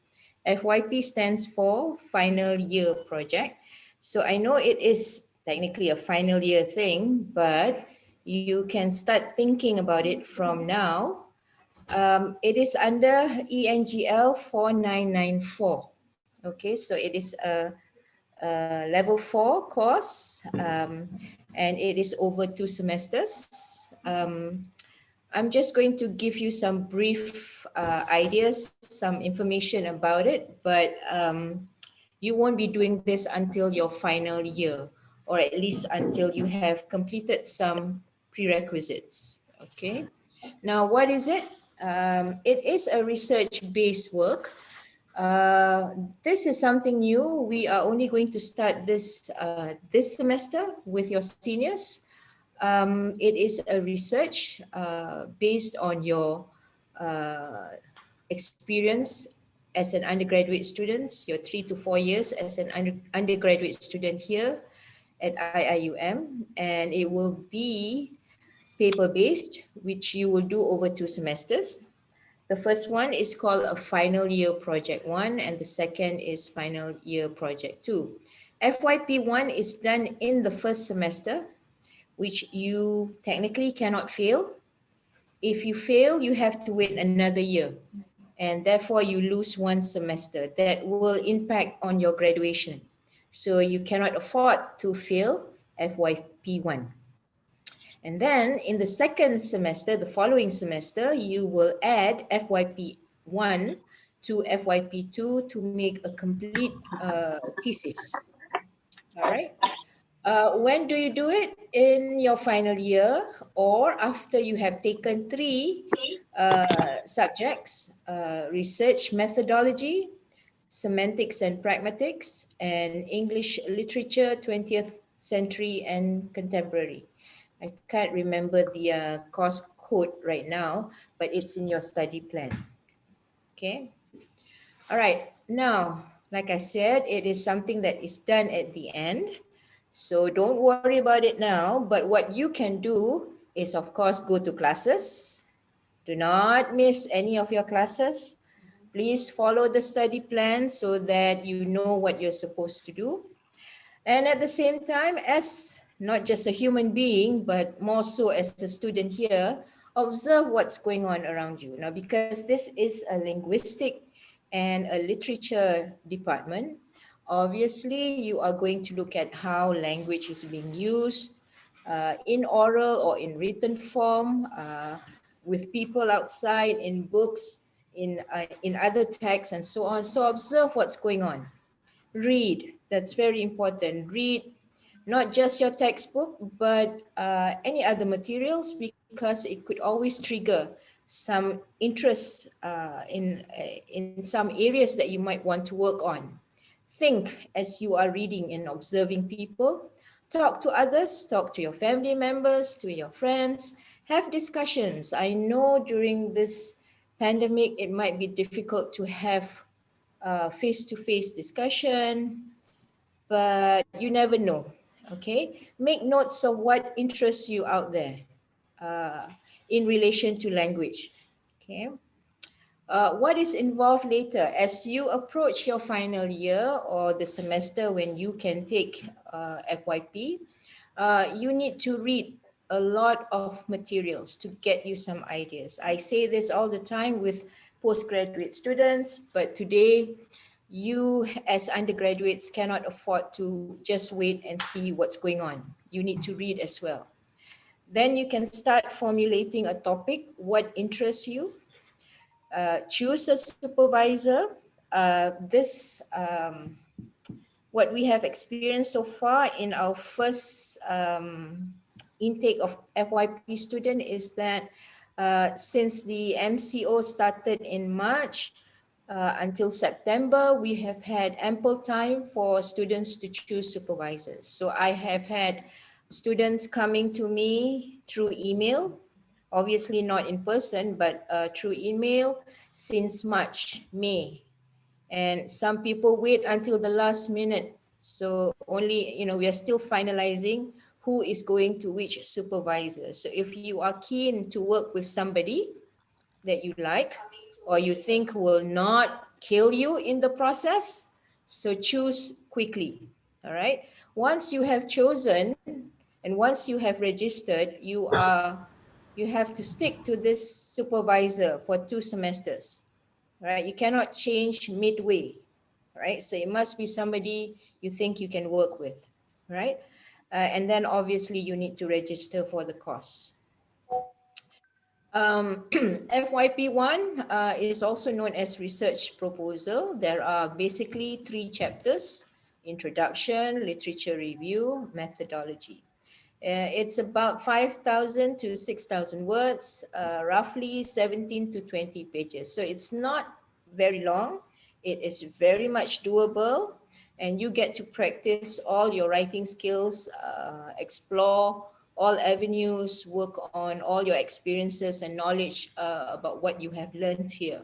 FYP stands for Final Year Project. So I know it is technically a final year thing, but you can start thinking about it from now. It is under ENGL 4994. Okay, so it is a level 4 course, and it is over 2 semesters. I'm just going to give you some brief ideas, some information about it, but you won't be doing this until your final year, or at least until you have completed some prerequisites. Okay. Now, what is it? It is a research-based work. This is something new. We are only going to start this this semester with your seniors. It is a research based on your experience as an undergraduate student, your 3 to 4 years as an undergraduate student here at IIUM, and it will be paper-based, which you will do over 2 semesters. The first one is called a final year project 1, and the second is final year project 2. FYP 1 is done in the first semester, which you technically cannot fail. If you fail, you have to wait another year, and therefore you lose 1 semester. That will impact on your graduation. So you cannot afford to fail FYP 1. And then in the second semester, the following semester, you will add FYP 1 to FYP 2 to make a complete thesis. All right. When do you do it? In your final year, or after you have taken 3 subjects: research methodology, semantics and pragmatics, and English literature, 20th century and contemporary. I can't remember the course code right now, but it's in your study plan. Okay. All right. Now, like I said, it is something that is done at the end. So don't worry about it now. But what you can do is, of course, go to classes. Do not miss any of your classes. Please follow the study plan so that you know what you're supposed to do. And at the same time, as not just a human being, but more so as a student here, observe what's going on around you. Now, because this is a linguistic and a literature department, obviously you are going to look at how language is being used in oral or in written form, with people outside, in books, in other texts and so on. So observe what's going on. Read, that's very important. Read not just your textbook, but any other materials, because it could always trigger some interest in some areas that you might want to work on. Think as you are reading and observing people. Talk to others, talk to your family members, to your friends, have discussions. I know during this pandemic, it might be difficult to have face-to-face discussion, but you never know. Okay, make notes of what interests you out there uh, in relation to language. Okay, what is involved later as you approach your final year or the semester when you can take FYP? You need to read a lot of materials to get you some ideas. I say this all the time with postgraduate students, but today you as undergraduates cannot afford to just wait and see what's going on. You need to read as well. Then you can start formulating a topic, what interests you. Choose a supervisor. What we have experienced so far in our first intake of FYP student is that since the MCO started in March until September, we have had ample time for students to choose supervisors. So I have had students coming to me through email, obviously not in person, but through email since March, May. And some people wait until the last minute. So only, we are still finalizing who is going to which supervisor. So if you are keen to work with somebody that you like or you think will not kill you in the process, so choose quickly. All right. Once you have chosen and once you have registered, you have to stick to this supervisor for 2 semesters. Right? You cannot change midway, right? So it must be somebody you think you can work with, right? And then obviously you need to register for the course. FYP1 is also known as research proposal. There are basically 3 chapters: introduction, literature review, methodology. It's about 5,000 to 6,000 words, roughly 17 to 20 pages. So it's not very long. It is very much doable, and you get to practice all your writing skills, explore all avenues, work on all your experiences and knowledge about what you have learned here.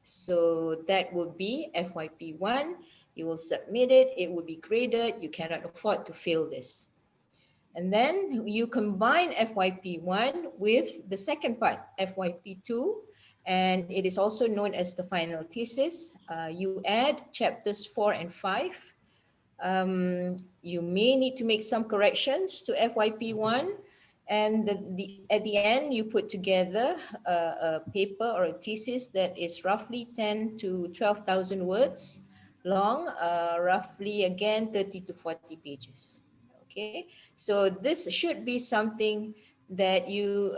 So that would be FYP1. You will submit it. It will be graded. You cannot afford to fail this. And then you combine FYP1 with the second part, FYP2, and it is also known as the final thesis. You add chapters 4 and 5. You may need to make some corrections to FYP1, and at the end you put together a paper or a thesis that is roughly 10 to 12,000 words long, roughly again 30 to 40 pages. Okay, so this should be something that you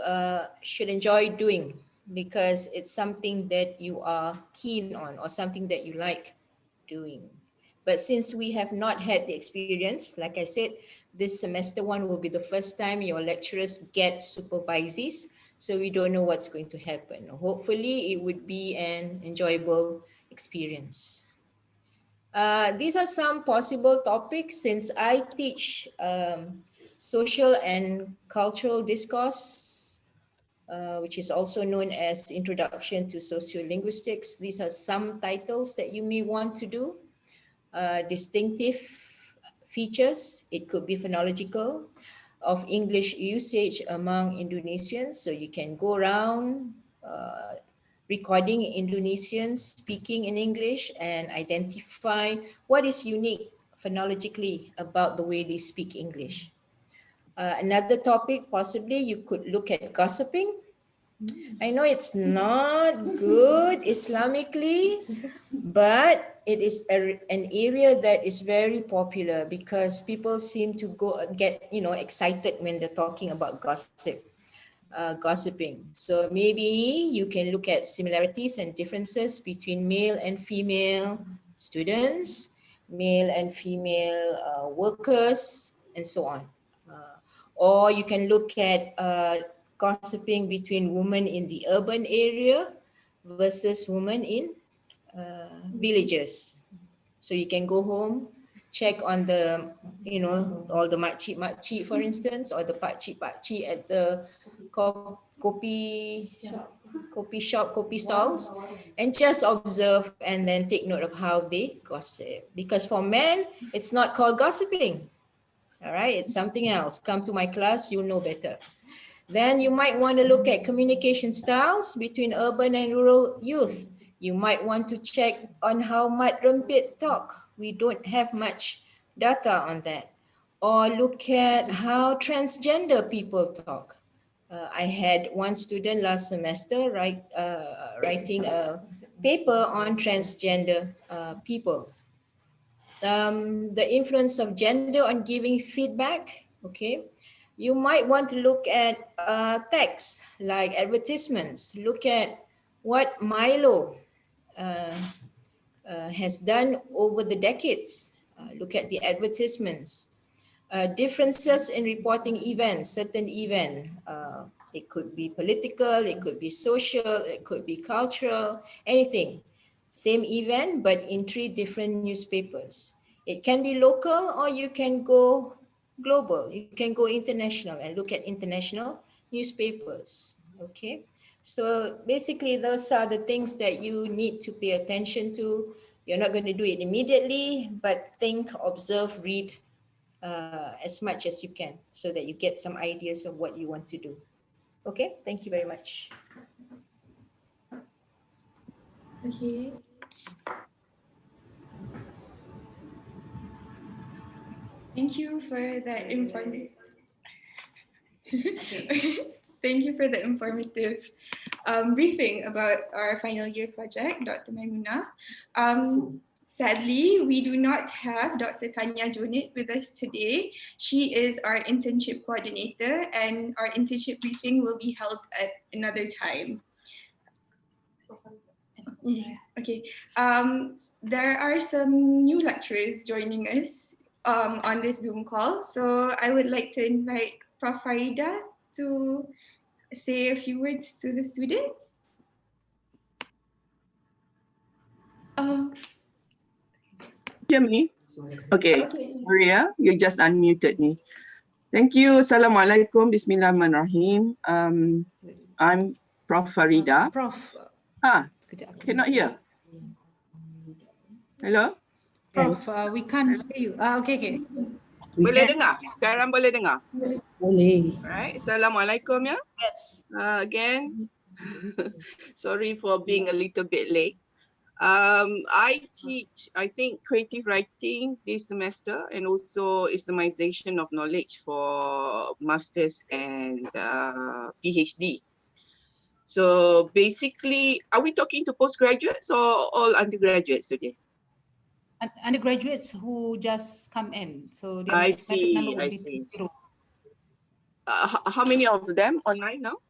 should enjoy doing because it's something that you are keen on or something that you like doing. But since we have not had the experience, like I said, this semester 1 will be the first time your lecturers get supervisees, so we don't know what's going to happen. Hopefully it would be an enjoyable experience. These are some possible topics since I teach social and cultural discourse, which is also known as Introduction to Sociolinguistics. These are some titles that you may want to do. Distinctive features, it could be phonological, of English usage among Indonesians. So you can go around recording Indonesians speaking in English and identify what is unique phonologically about the way they speak English. Another topic, possibly you could look at gossiping. I know it's not good Islamically, but it is an area that is very popular because people seem to get excited when they're talking about gossip. gossiping. So maybe you can look at similarities and differences between male and female students, male and female workers, and so on. Or you can look at gossiping between women in the urban area versus women in villages. So you can go home, check on the, all the makcik, for instance, or the pakcik at the coffee shop, coffee stalls, and just observe and then take note of how they gossip. Because for men, it's not called gossiping. All right, it's something else. Come to my class, you'll know better. Then you might want to look at communication styles between urban and rural youth. You might want to check on how Mat Rempit talk. We don't have much data on that. Or look at how transgender people talk. I had one student last semester writing a paper on transgender people. The influence of gender on giving feedback, okay? You might want to look at text like advertisements. Look at what Milo has done over the decades. Look at the advertisements. Differences in reporting events, certain event. It could be political, it could be social, it could be cultural, anything. Same event, but in 3 different newspapers. It can be local or you can go global. You can go international and look at international newspapers. Okay. So basically those are the things that you need to pay attention to. You're not going to do it immediately, but think, observe, read as much as you can so that you get some ideas of what you want to do. Okay, thank you very much. Okay. Thank you for that informative. Thank you for the informative briefing about our final year project, Dr. Maimuna. Sadly, we do not have Dr. Tanya Jonit with us today. She is our internship coordinator, and our internship briefing will be held at another time. Okay. There are some new lecturers joining us on this Zoom call. So I would like to invite Prof. Farida to say a few words to the students. Hear me? Okay. Maria, you just unmuted me. Thank you. Assalamualaikum. Bismillahirrahmanirrahim. I'm Prof. Farida. Prof. Cannot hear. Hello? Prof, we can't hear you. Okay. Boleh dengar? Sekarang boleh dengar? Boleh. Alright. Assalamualaikum ya. Yes. Again, sorry for being a little bit late. I teach, I think, creative writing this semester and also Islamization of knowledge for masters and PhD. So basically, are we talking to postgraduates or all undergraduates today? Undergraduates who just come in. So their I number see. would be 20. How many of them online now?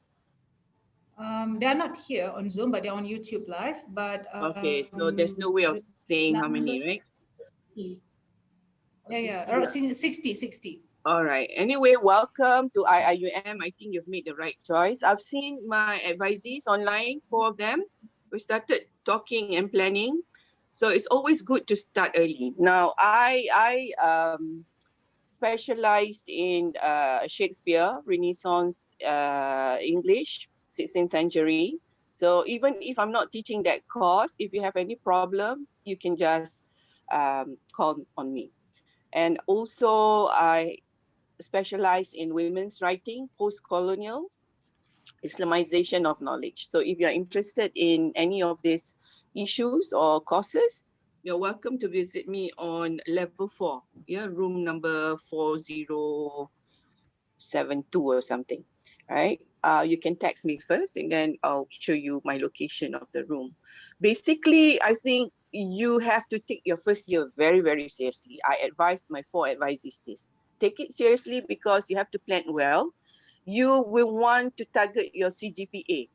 They are not here on Zoom, but they're on YouTube Live. But Okay, so there's no way of saying how many, right? Yeah, around 60. All right. Anyway, welcome to IIUM. I think you've made the right choice. I've seen my advisees online, 4 of them. We started talking and planning. So it's always good to start early. Now, I specialized in Shakespeare, Renaissance English, 16th century. So even if I'm not teaching that course, if you have any problem, you can just call on me. And also I specialize in women's writing, post-colonial, Islamization of knowledge. So if you're interested in any of these issues or courses, you're welcome to visit me on level 4, room number 4072 or something, right? You can text me first and then I'll show you my location of the room. Basically, I think you have to take your first year very, very seriously. I advise my 4 advisees this. Take it seriously because you have to plan well. you will want to target your CGPA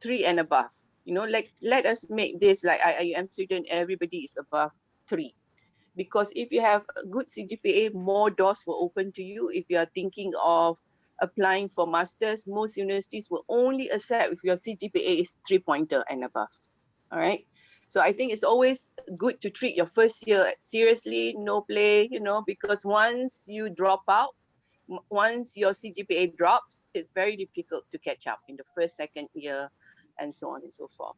3 and above. You know, like let us make this like IIUM student, everybody is above 3. Because if you have a good CGPA, more doors will open to you. If you are thinking of applying for masters, most universities will only accept if your CGPA is 3-pointer and above. All right. So I think it's always good to treat your first year seriously, no play, you know, because once you drop out, once your CGPA drops, it's very difficult to catch up in the first, second year, and so on and so forth.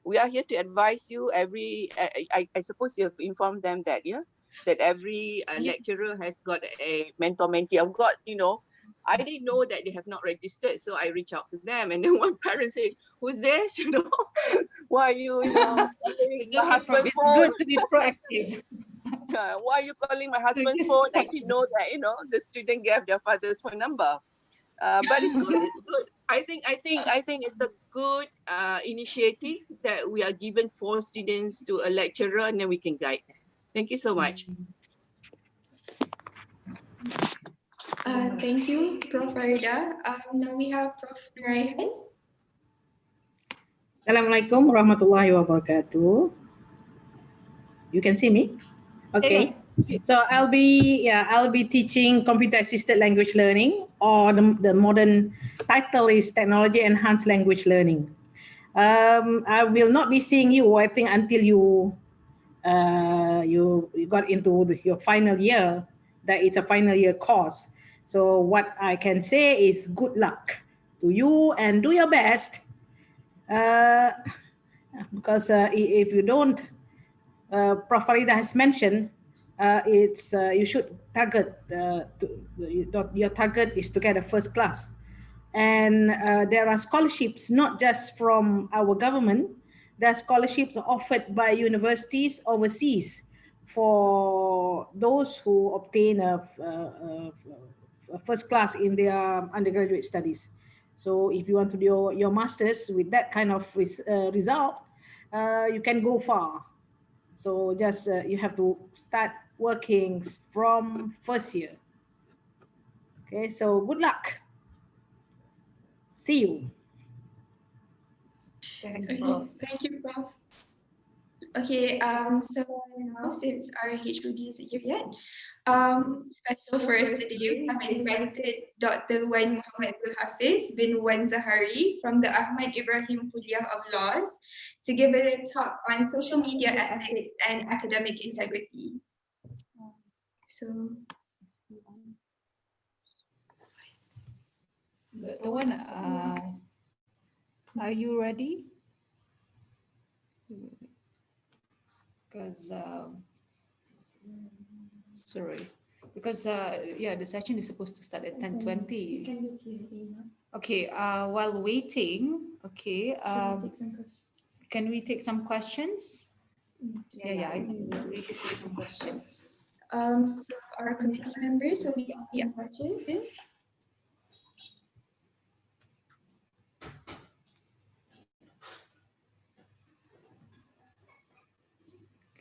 We are here to advise you. I suppose you have informed them that, yeah, that every lecturer has got a mentor-mentee. I've got, you know, I didn't know that they have not registered, so I reach out to them, and then one parent say, "Who's this? You know, why you know, my husband's phone? It's good to be proactive. Why are you calling my husband's phone?" I didn't know that, you know, the student gave their father's phone number. But it's good. It's good. I think it's a good initiative that we are given for students to a lecturer, and then we can guide them. Thank you so much. Thank you, Prof. Farida. Now we have Prof. Raihan. Assalamualaikum warahmatullahi wabarakatuh. You can see me? Okay. So I'll be teaching computer assisted language learning, or the modern title is technology enhanced language learning. I will not be seeing you, I think, until you got into your final year. That it's a final year course. So what I can say is good luck to you and do your best. Because if you don't, Prof. Farida has mentioned, you should target, your target is to get a first class. And there are scholarships, not just from our government, there are scholarships offered by universities overseas for those who obtain a first class in their undergraduate studies. So if you want to do your master's with that kind of result, you can go far. So just you have to start working from first year. Okay, so good luck. See you. Thank you, Prof. Okay, so now since our HOD isn't here yet, special first today, we have invited Dr. Wan Muhammad Hafiz bin Wan Zahari from the Ahmad Ibrahim Kuliah of Laws to give a talk on social media ethics and academic integrity. So, Dr. Wan, are you ready? Because sorry, because yeah, the session is supposed to start at 10:20. Okay, while waiting, okay, can we take some questions? Yeah, I think we should take some questions. so our committee members will be asking questions.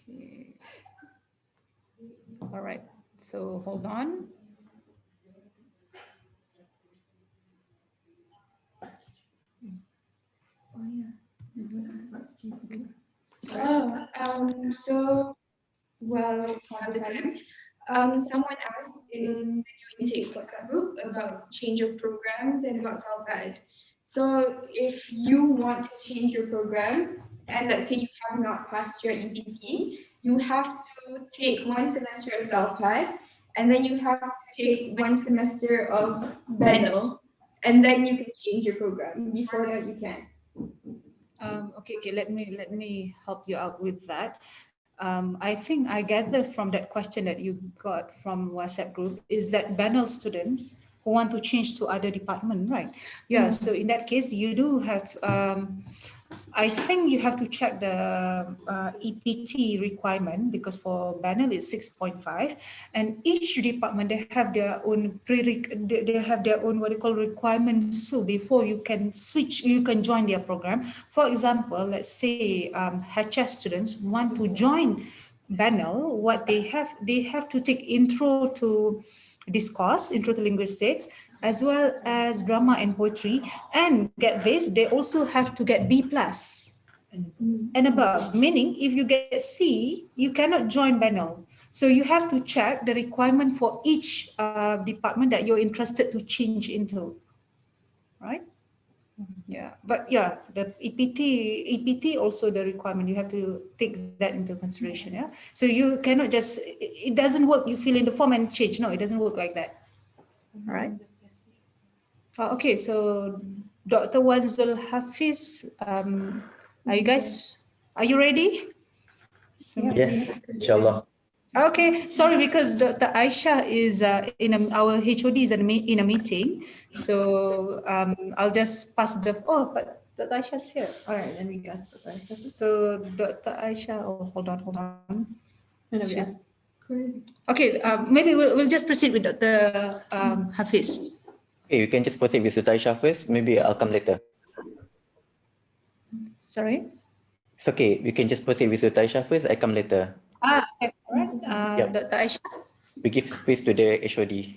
Okay. All right, so hold on. So, well, for the time, someone asked in the intake WhatsApp group about change of programs and about self-guide. So if you want to change your program, and let's say you have not passed your EPP, you have to take 1 semester of self-guide, and then you have to take 1 semester of BENO, and then you can change your program. Before that, you can't. Okay, let me help you out with that. I think I gather from that question that you got from WhatsApp group is that BANL students who want to change to other department, right? Yeah, so in that case, you do have, I think you have to check the EPT requirement, because for BANL it's 6.5, and each department, they have their own they have their own what you call requirements. So before you can switch, you can join their program. For example, let's say HS students want to join Banal, what they have to take intro to discourse, intro to linguistics, as well as drama and poetry. And get this, they also have to get B plus and above. Meaning, if you get C, you cannot join Banal. So you have to check the requirement for each department that you're interested to change into, right? Yeah, but yeah, the EPT also the requirement. You have to take that into consideration. Yeah, so you cannot just it doesn't work. You fill in the form and change. No, it doesn't work like that. All right. Okay, so Dr. Wazul Hafiz, are you ready? So Yes, inshallah. Okay, sorry because Dr. Aisha is our HOD is in a meeting, so I'll just pass but Dr. Aisha's here. All right, then we ask Dr. Aisha. So Dr. Aisha, hold on. No, we ask. Okay, maybe we'll just proceed with Dr. Hafiz. Okay, you can just proceed with Sutaisha first. Maybe I'll come later. Sorry? It's okay. You can just proceed with Sutaisha first. I come later. Okay, all right. Yep. Dr. Aisha. We give space to the HOD.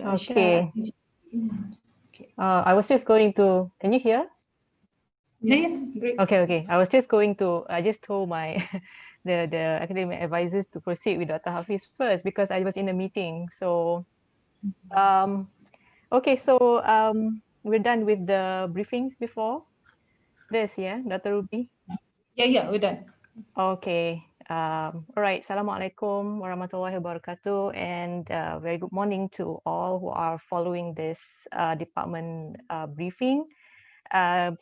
Okay. I was just going to, can you hear? Yeah, great. Okay. I was just going to, I just told my, the academic advisors to proceed with Dr. Hafiz first because I was in a meeting. So, okay, so we're done with the briefings before this, yeah, Dr. Ruby? Yeah, we're done. Okay. All right. Assalamualaikum warahmatullahi wabarakatuh, and very good morning to all who are following this department briefing.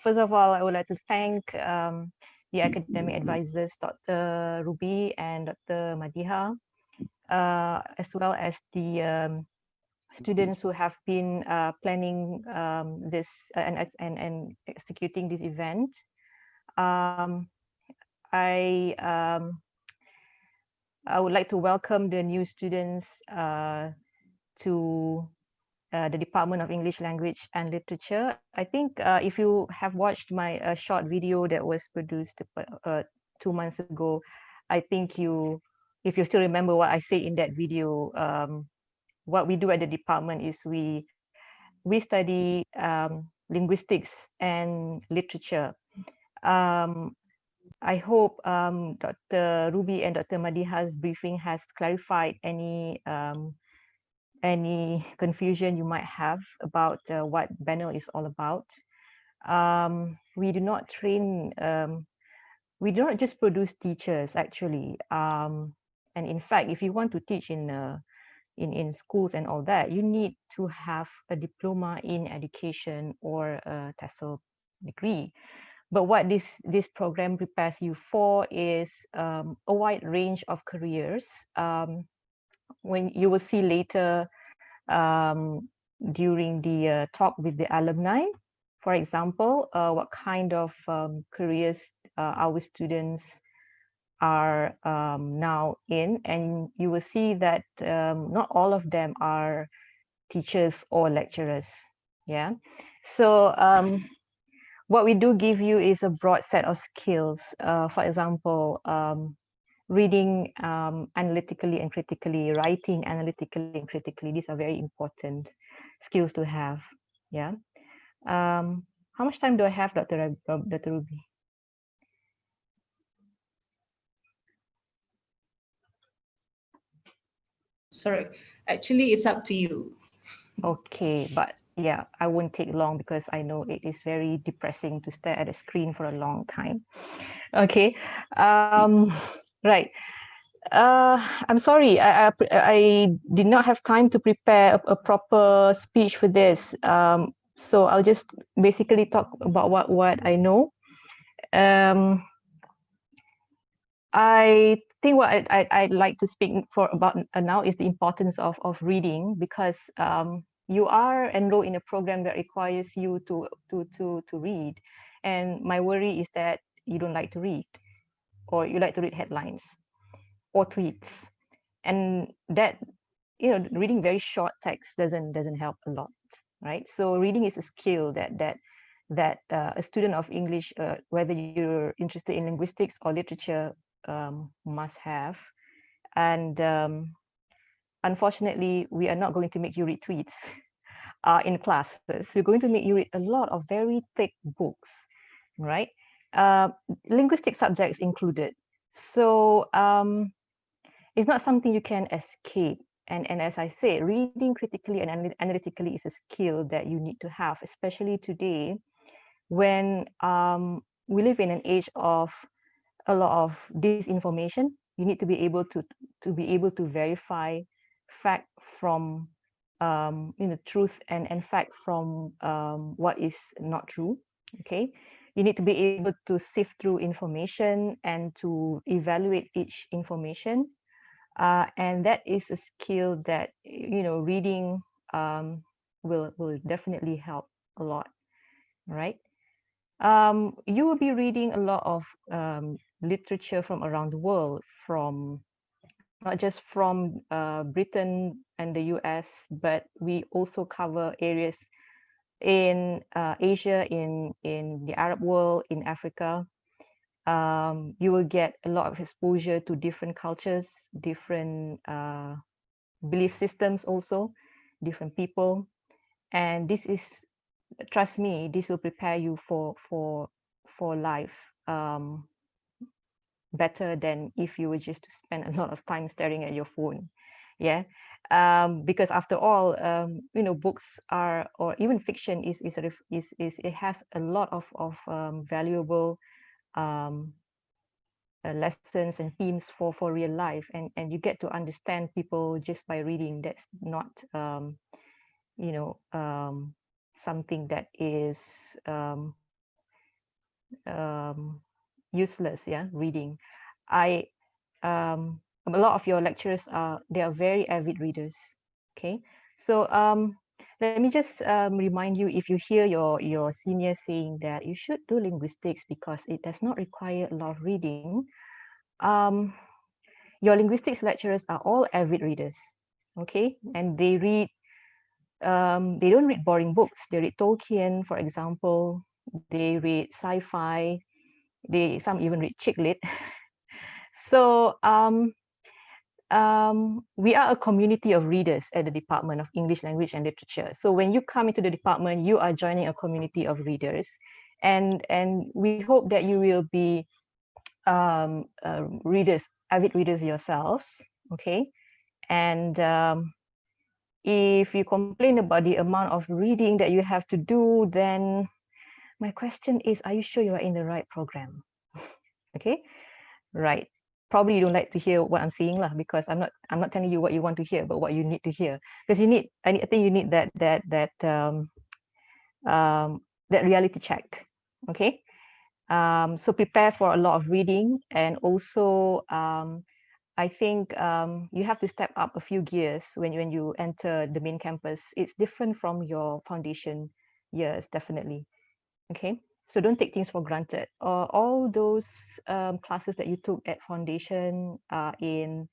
First of all, I would like to thank the academic advisors, Dr. Ruby and Dr. Madiha, as well as the students who have been planning this and executing this event. I would like to welcome the new students to the Department of English Language and Literature. I think if you have watched my short video that was produced 2 months ago, I think if you still remember what I said in that video, what we do at the department is we study linguistics and literature. I hope Dr. Ruby and Dr. Madiha's briefing has clarified any confusion you might have about what Banner is all about. We do not train, we do not just produce teachers actually. And in fact, if you want to teach in schools and all that, you need to have a diploma in education or a TESOL degree. But what this program prepares you for is a wide range of careers. When you will see later during the talk with the alumni, for example, what kind of careers our students are now in, and you will see that not all of them are teachers or lecturers. Yeah, so what we do give you is a broad set of skills. For example, reading analytically and critically, writing analytically and critically. These are very important skills to have. Yeah. How much time do I have, Dr. Ruby? Sorry, actually, it's up to you. Okay, but yeah, I won't take long because I know it is very depressing to stare at a screen for a long time. Okay, right. I'm sorry, I did not have time to prepare a proper speech for this. So I'll just basically talk about what I know. I think what I'd like to speak about now is the importance of reading, because you are enrolled in a program that requires you to read, and my worry is that you don't like to read, or you like to read headlines or tweets, and that, you know, reading very short text doesn't help a lot, right? So reading is a skill that that a student of English, whether you're interested in linguistics or literature, must have. And unfortunately, we are not going to make you read tweets in classes. We're going to make you read a lot of very thick books, right? Linguistic subjects included. So it's not something you can escape. And as I said, reading critically and analytically is a skill that you need to have, especially today when we live in an age of a lot of disinformation. You need to be able to verify fact from truth and fact from what is not true. Okay, you need to be able to sift through information and to evaluate each information, and that is a skill that reading will definitely help a lot, right? You will be reading a lot of literature from around the world, from not just from Britain and the US, but we also cover areas in Asia, in the Arab world, in Africa. You will get a lot of exposure to different cultures, different belief systems, also different people, and this is, trust me, this will prepare you for life better than if you were just to spend a lot of time staring at your phone. Yeah, because after all, books are, or even fiction is it has a lot of valuable lessons and themes for real life, and you get to understand people just by reading. That's not something that is useless. Yeah, reading. I a lot of your lecturers they are very avid readers. Okay, so let me just remind you, if you hear your senior saying that you should do linguistics because it does not require a lot of reading, your linguistics lecturers are all avid readers. Okay, and they read, they don't read boring books. They read Tolkien, for example. They read sci-fi. Some even read chick lit. So we are a community of readers at the Department of English Language and Literature. So when you come into the department, you are joining a community of readers, and we hope that you will be readers, avid readers yourselves. Okay, and if you complain about the amount of reading that you have to do, then my question is, are you sure you are in the right program? Okay, right. Probably you don't like to hear what I'm saying lah, because I'm not telling you what you want to hear, but what you need to hear. Because I think you need that reality check. Okay, so prepare for a lot of reading, and also I think you have to step up a few gears when you enter the main campus. It's different from your foundation years, definitely. Okay, so don't take things for granted. All those classes that you took at foundation in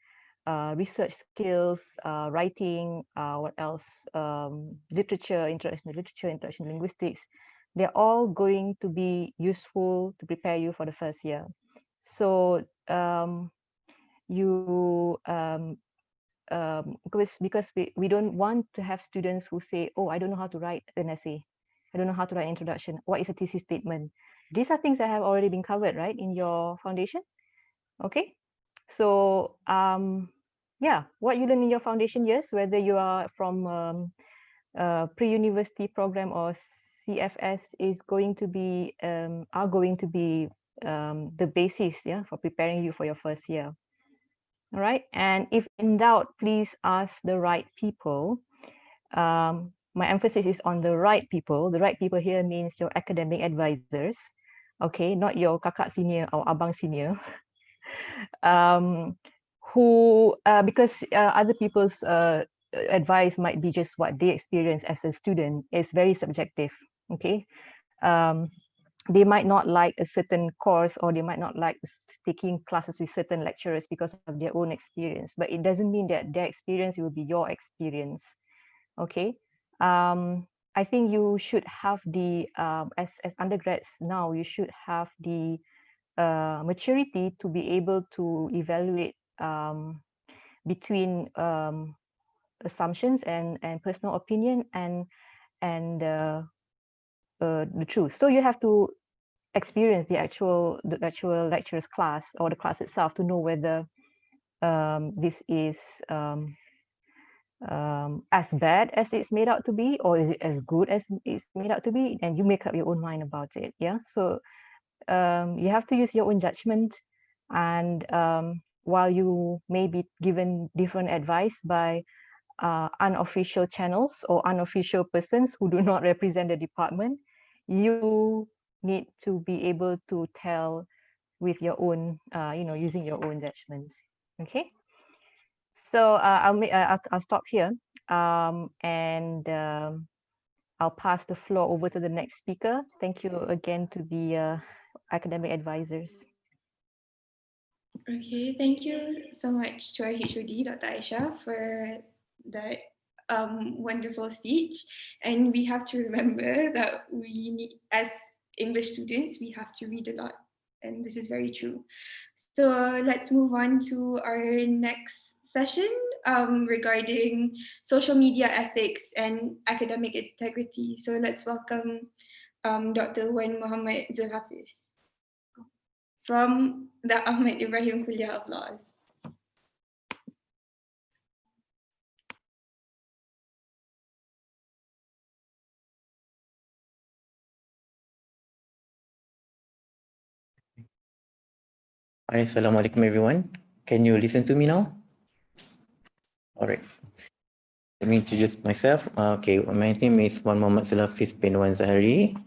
research skills, writing, what else, international literature, international linguistics, they're all going to be useful to prepare you for the first year. So because we don't want to have students who say, oh, I don't know how to write an essay, I don't know how to write an introduction, what is a thesis statement. These are things that have already been covered, right, in your foundation. Okay, so yeah, what you learn in your foundation years, whether you are from pre-university program or CFS, is going to be the basis, yeah, for preparing you for your first year. All right, and if in doubt, please ask the right people. My emphasis is on the right people. The right people here means your academic advisors, okay, not your kakak senior or abang senior, who because other people's advice might be just what they experience as a student. Is very subjective. Okay, they might not like a certain course, or they might not like taking classes with certain lecturers because of their own experience, but it doesn't mean that their experience will be your experience. Okay, I think you should have the as undergrads now, you should have the maturity to be able to evaluate between assumptions and personal opinion and the truth. So you have to experience the actual lecturer's class or the class itself to know whether this is as bad as it's made out to be, or is it as good as it's made out to be, and you make up your own mind about it. Yeah, so you have to use your own judgment, and while you may be given different advice by unofficial channels or unofficial persons who do not represent the department, you need to be able to tell with your own, using your own judgment. Okay. So I'll stop here, and I'll pass the floor over to the next speaker. Thank you again to the academic advisors. Okay, thank you so much to our HOD, Dr. Aisha, for that wonderful speech. And we have to remember that we need, as English students, we have to read a lot. And this is very true. So let's move on to our next session regarding social media ethics and academic integrity. So let's welcome Dr. Wan Muhammad Zulhafiz from the Ahmad Ibrahim Kuliah of Laws. Hi, Assalamualaikum everyone. Can you listen to me now? All right. Let me introduce myself. Okay, my name is Wan Muhammad Zulhafiz bin Wan Zahari,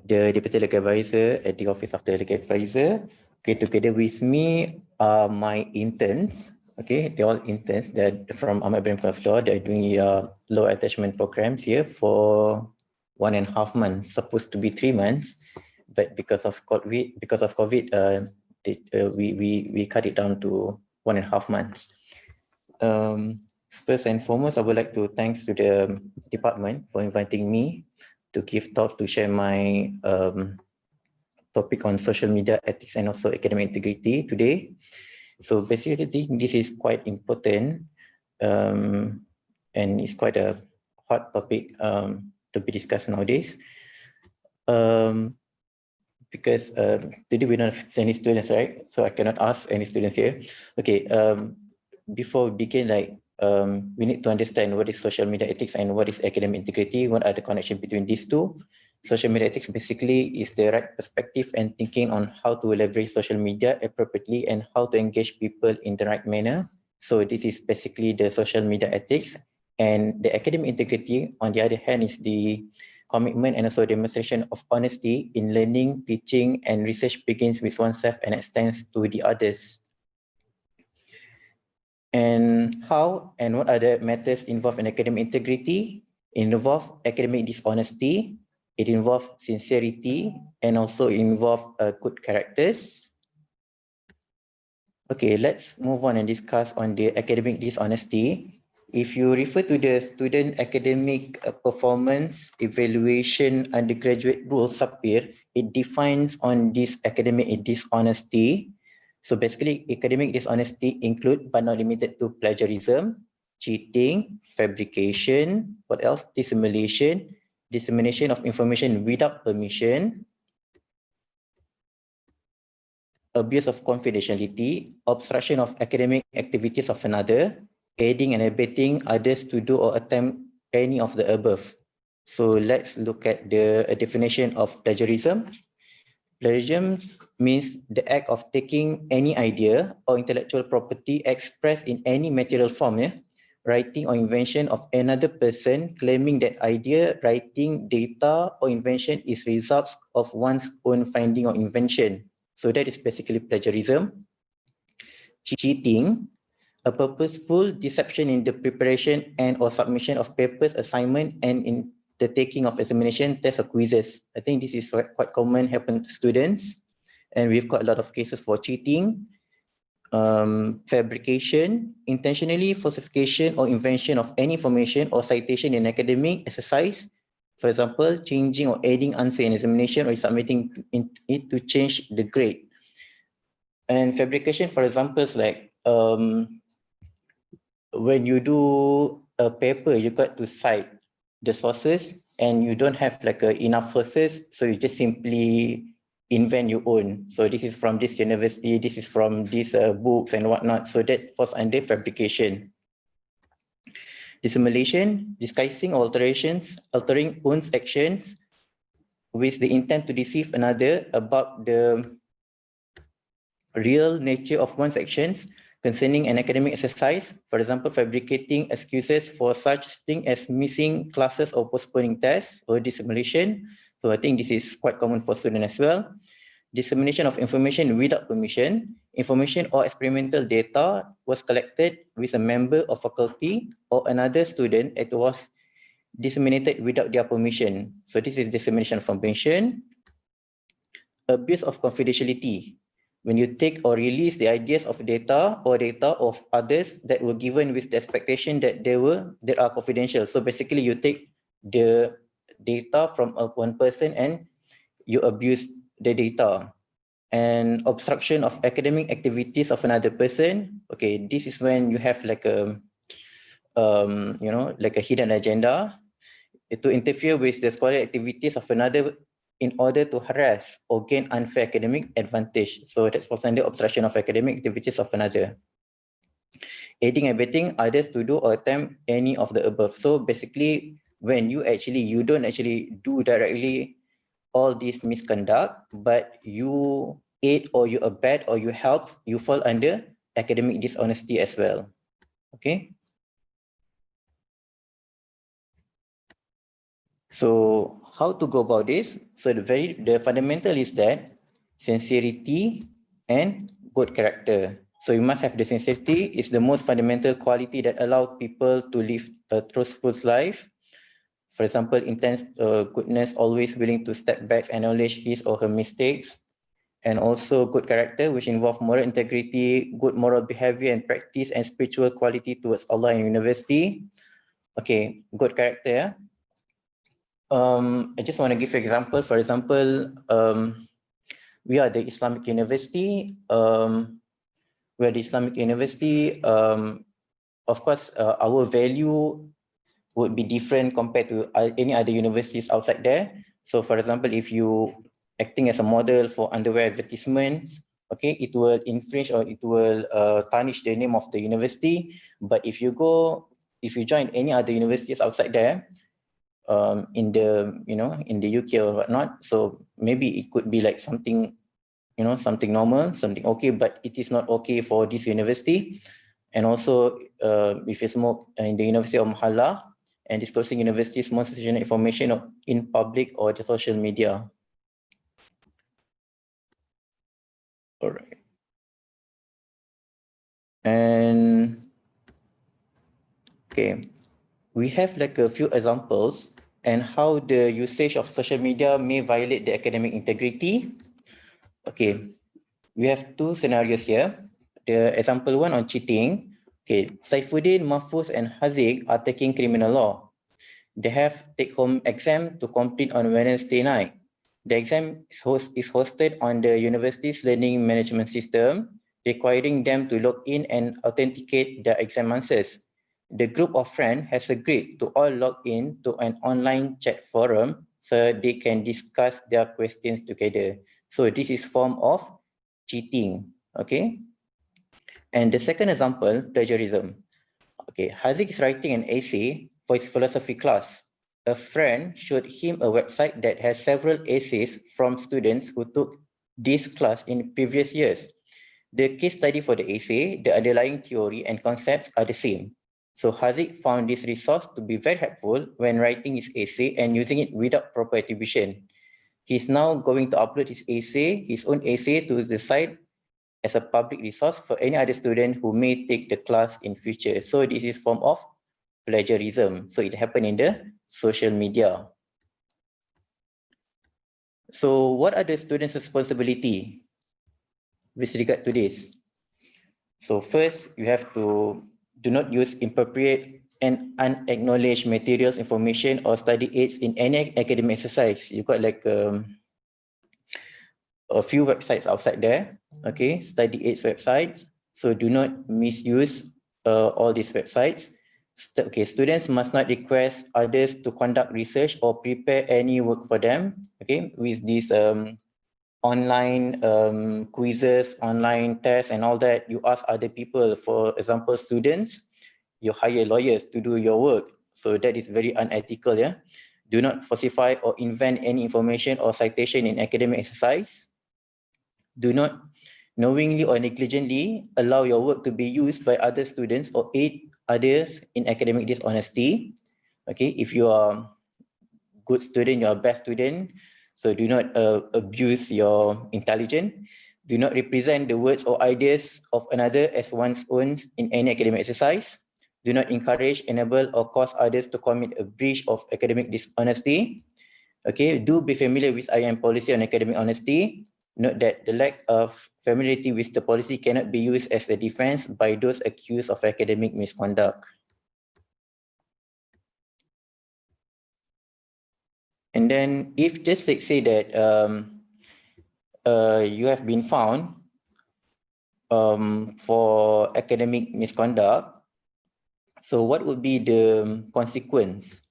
the Deputy Legal Advisor at the Office of the Legal Advisor. Okay, together with me are my interns. Okay, they're all interns. They're from Ahmad Ibrahim Kuliah of Law. They're doing law attachment programs here for 1.5 months. Supposed to be 3 months, but because of COVID, we cut it down to 1.5 months. First and foremost, I would like to thanks to the department for inviting me to give talks to share my topic on social media ethics and also academic integrity today. So basically, I think this is quite important and it's quite a hot topic to be discussed nowadays. Because today we don't have any students, right? So I cannot ask any students here. Okay, before we begin, we need to understand what is social media ethics and what is academic integrity. What are the connections between these two? Social media ethics basically is the right perspective and thinking on how to leverage social media appropriately and how to engage people in the right manner. So this is basically the social media ethics. And the academic integrity, on the other hand, is the commitment and also demonstration of honesty in learning, teaching, and research begins with oneself and extends to the others. And how and what are the matters involved in academic integrity? It involves academic dishonesty, it involves sincerity, and also it involves good characters. Okay, let's move on and discuss on the academic dishonesty. If you refer to the student academic performance evaluation undergraduate rule SAPIR, it defines on this academic dishonesty. So basically, academic dishonesty include but not limited to plagiarism, cheating, fabrication, what else? Dissemination of information without permission, abuse of confidentiality, obstruction of academic activities of another, aiding and abetting others to do or attempt any of the above. So let's look at the definition of plagiarism. Plagiarism means the act of taking any idea or intellectual property expressed in any material form, writing or invention of another person, claiming that idea, writing, data, or invention is results of one's own finding or invention. So that is basically plagiarism. Cheating, a purposeful deception in the preparation and or submission of papers, assignment, and in the taking of examination, tests, or quizzes. I think this is quite common, happen to students, and we've got a lot of cases for cheating. Fabrication, intentionally falsification or invention of any information or citation in academic exercise For example, changing or adding answer in examination or submitting it to change the grade. And fabrication, for example, is like when you do a paper, you got to cite the sources and you don't have like enough sources, so you just simply invent your own. So this is from this university, this is from these books and whatnot. So that falls under fabrication. Dissimulation, disguising or altering one's actions with the intent to deceive another about the real nature of one's actions concerning an academic exercise. For example, fabricating excuses for such thing as missing classes or postponing tests, or dissimulation. So I think this is quite common for students as well. Dissemination of information without permission. Information or experimental data was collected with a member of faculty or another student and was disseminated without their permission. So this is dissemination of information. Abuse of confidentiality. When you take or release the ideas of data of others that were given with the expectation that they are confidential. So basically you take the data from one person and you abuse the data. And obstruction of academic activities of another person. Okay, this is when you have like a like a hidden agenda to interfere with the scholarly activities of another in order to harass or gain unfair academic advantage. So that's for under obstruction of academic activities of another. Aiding and abetting others to do or attempt any of the above. So basically, when you don't actually do directly all this misconduct, but you aid or you abet or you help, you fall under academic dishonesty as well. Okay. So how to go about this? So the fundamental is that sincerity and good character. So you must have the sincerity. It's the most fundamental quality that allows people to live a truthful life. For example, intense goodness, always willing to step back, acknowledge his or her mistakes, and also good character, which involve moral integrity, good moral behavior and practice, and spiritual quality towards Allah and university. Okay, good character. I just want to give you an example. For example, we are the Islamic University. We are the Islamic University. Of course, our value would be different compared to any other universities outside there. So for example, if you acting as a model for underwear advertisements, okay, it will infringe or it will tarnish the name of the university. But if you join any other universities outside there, in the UK or whatnot, so maybe it could be like something, something normal, something okay, but it is not okay for this university. And also, if you smoke in the University of Mahala and disclosing university's most sensational information in public or the social media. All right. And okay, we have like a few examples and how the usage of social media may violate the academic integrity. Okay, we have two scenarios here. The example one on cheating. Okay, Saifuddin, Mahfuz, and Haziq are taking criminal law. They have take-home exam to complete on Wednesday night. The exam is hosted on the university's learning management system, requiring them to log in and authenticate their exam answers. The group of friends has agreed to all log in to an online chat forum so they can discuss their questions together. So this is form of cheating, okay? And the second example, plagiarism. Okay, Haziq is writing an essay for his philosophy class. A friend showed him a website that has several essays from students who took this class in previous years. The case study for the essay, the underlying theory and concepts are the same. So Haziq found this resource to be very helpful when writing his essay and using it without proper attribution. He's now going to upload his own essay to the site as a public resource for any other student who may take the class in future. So this is form of plagiarism. So it happened in the social media. So what are the students' responsibility with regard to this? So first, you have to do not use inappropriate and unacknowledged materials, information, or study aids in any academic exercise. You got like a few websites outside there, okay, study aids websites. So do not misuse all these websites. Okay, students must not request others to conduct research or prepare any work for them. Okay, with these online quizzes, online tests and all that, you ask other people, for example, students, you hire lawyers to do your work. So that is very unethical, yeah. Do not falsify or invent any information or citation in academic exercise. Do not knowingly or negligently allow your work to be used by other students or aid others in academic dishonesty. Okay, if you are good student, you are best student, so do not abuse your intelligence. Do not represent the words or ideas of another as one's own in any academic exercise. Do not encourage, enable, or cause others to commit a breach of academic dishonesty. Okay, do be familiar with IAM policy on academic honesty. Note that the lack of familiarity with the policy cannot be used as a defense by those accused of academic misconduct. And then if just like say that you have been found for academic misconduct, so what would be the consequence?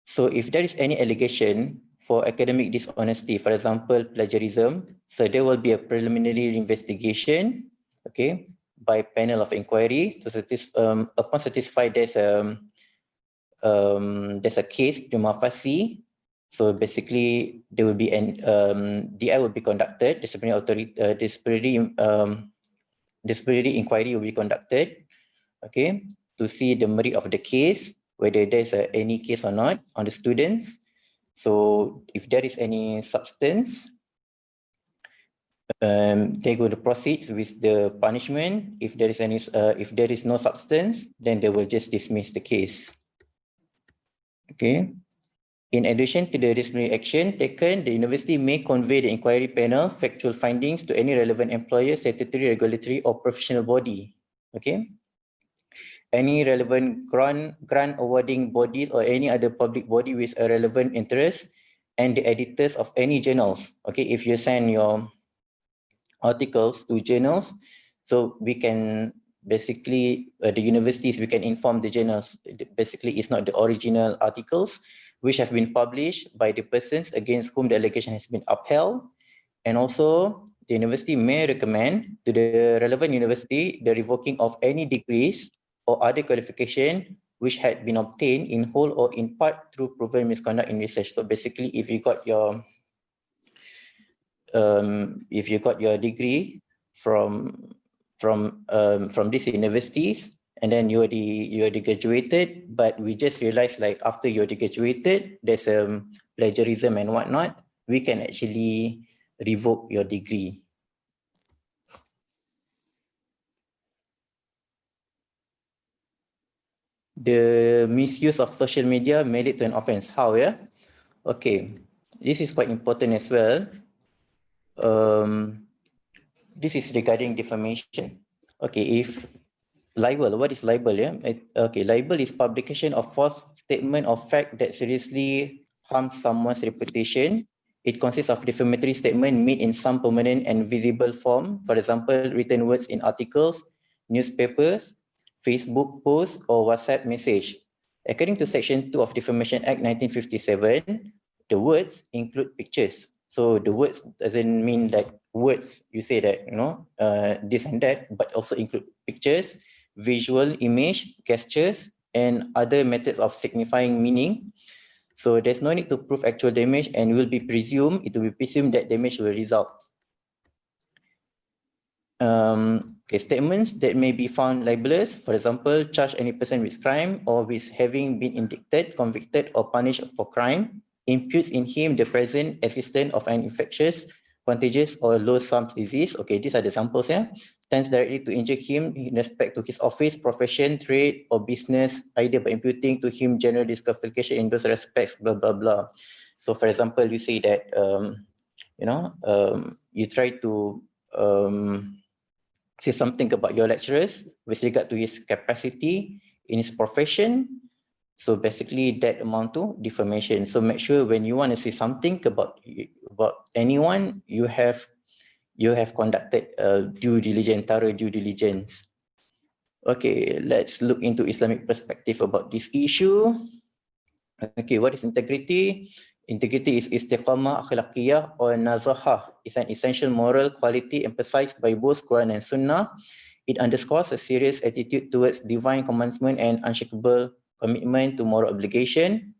So if there is any allegation for academic dishonesty, for example, plagiarism, so there will be a preliminary investigation, okay, by panel of inquiry to upon satisfy there's a case prima facie. So basically, there will be an DI will be conducted, disciplinary inquiry will be conducted, okay, to see the merit of the case, whether there's any case or not on the students. So if there is any substance, they will proceed with the punishment. If there is no substance, then they will just dismiss the case. Okay. In addition to the disciplinary action taken, the university may convey the inquiry panel factual findings to any relevant employer, statutory, regulatory, or professional body. Okay. Any relevant grant awarding bodies or any other public body with a relevant interest, and the editors of any journals. Okay, if you send your articles to journals, so we can basically, the universities, we can inform the journals, basically it's not the original articles which have been published by the persons against whom the allegation has been upheld. And also, the university may recommend to the relevant university the revoking of any degrees or other qualification which had been obtained in whole or in part through proven misconduct in research. So basically, if you got your degree from these universities, and then you already graduated, but we just realized like after you already graduated, there's plagiarism and whatnot, we can actually revoke your degree. The misuse of social media may lead to an offense. How, yeah? Okay, this is quite important as well. This is regarding defamation. Okay, if libel, what is libel? Yeah. Okay, libel is publication of false statement of fact that seriously harms someone's reputation. It consists of defamatory statement made in some permanent and visible form. For example, written words in articles, newspapers, Facebook posts, or WhatsApp message. According to Section 2 of Defamation Act 1957, the words include pictures. So the words doesn't mean like words, you say that, this and that, but also include pictures, visual image, gestures, and other methods of signifying meaning. So there's no need to prove actual damage, and it will be presumed that damage will result. Okay, statements that may be found libelous, for example, charge any person with crime or with having been indicted, convicted, or punished for crime, imputes in him the present existence of an infectious, contagious, or loathsome disease. Okay, these are the samples here. Tends directly to injure him in respect to his office, profession, trade, or business, either by imputing to him general disqualification in those respects, blah, blah, blah. So for example, you say that, you try to say something about your lecturers with regard to his capacity in his profession. So basically that amount to defamation. So make sure when you want to say something about anyone, you have conducted due diligence, thorough due diligence. Okay, let's look into Islamic perspective about this issue. Okay, what is integrity? Integrity is istiqamah, akhlaqiyah, or nazahah. It's an essential moral quality emphasized by both Quran and Sunnah. It underscores a serious attitude towards divine commandment and unshakable commitment to moral obligation.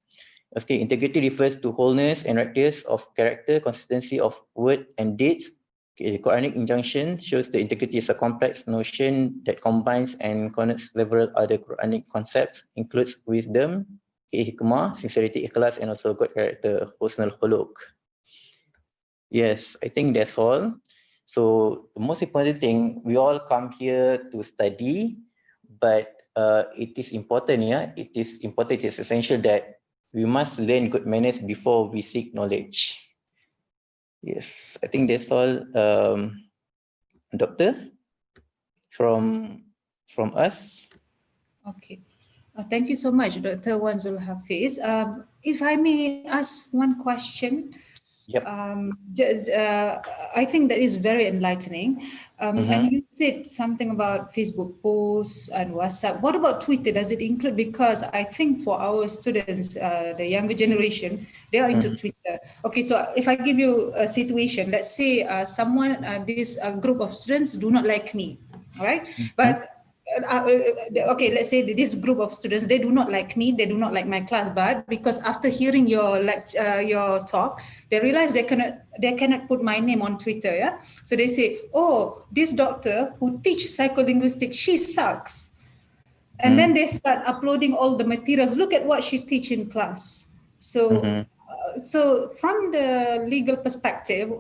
Okay, integrity refers to wholeness and rightness of character, consistency of word and deeds. Okay, the Quranic injunction shows the integrity is a complex notion that combines and connects several other Quranic concepts, includes wisdom, hikmah, sincerity, ikhlas, and also good character, husnul khuluq. Yes, I think that's all. So the most important thing, we all come here to study, but it is important, it is essential that we must learn good manners before we seek knowledge. Yes, I think that's all. Doctor, from us. Okay. Thank you so much, Dr. Wan Zul Hafiz. If I may ask one question, I think that is very enlightening. And you said something about Facebook posts and WhatsApp. What about Twitter? Does it include? Because I think for our students, the younger generation, they are into Twitter. Okay, so if I give you a situation, let's say this group of students do not like me, all right? But okay, let's say this group of students, they do not like me, they do not like my class, but because after hearing your your talk, they realize they cannot put my name on Twitter, yeah. So they say, oh, this doctor who teach psycholinguistics, she sucks. And then they start uploading all the materials. Look at what she teach in class. So so from the legal perspective,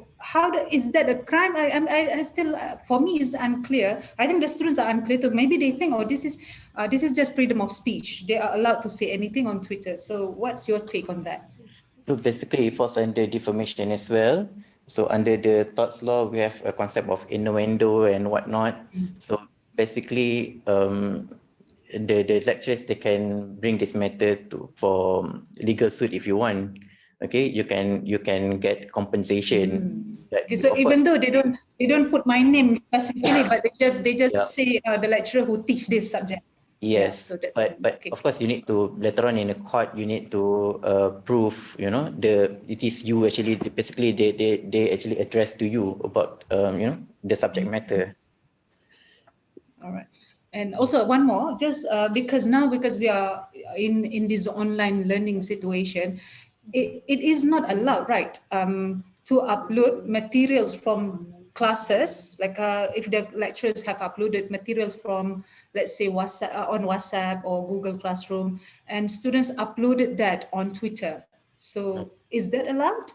is that a crime? I still, for me, is unclear. I think the students are unclear too. Maybe they think, oh, this is just freedom of speech. They are allowed to say anything on Twitter. So what's your take on that? So basically, it falls under defamation as well. So under the torts law, we have a concept of innuendo and whatnot. So basically, the lecturers, they can bring this matter for legal suit if you want. Okay, you can get compensation. Okay, so even though they don't put my name specifically, but they just say the lecturer who teach this subject. Yes, so that's but of course you need to, later on in the court, you need to prove, it is you actually, basically they actually address to you about the subject matter. All right. And also one more, just because we are in this online learning situation, it is not allowed, right, to upload materials from classes, like if the lecturers have uploaded materials from, let's say, WhatsApp or Google Classroom, and students uploaded that on Twitter. So is that allowed?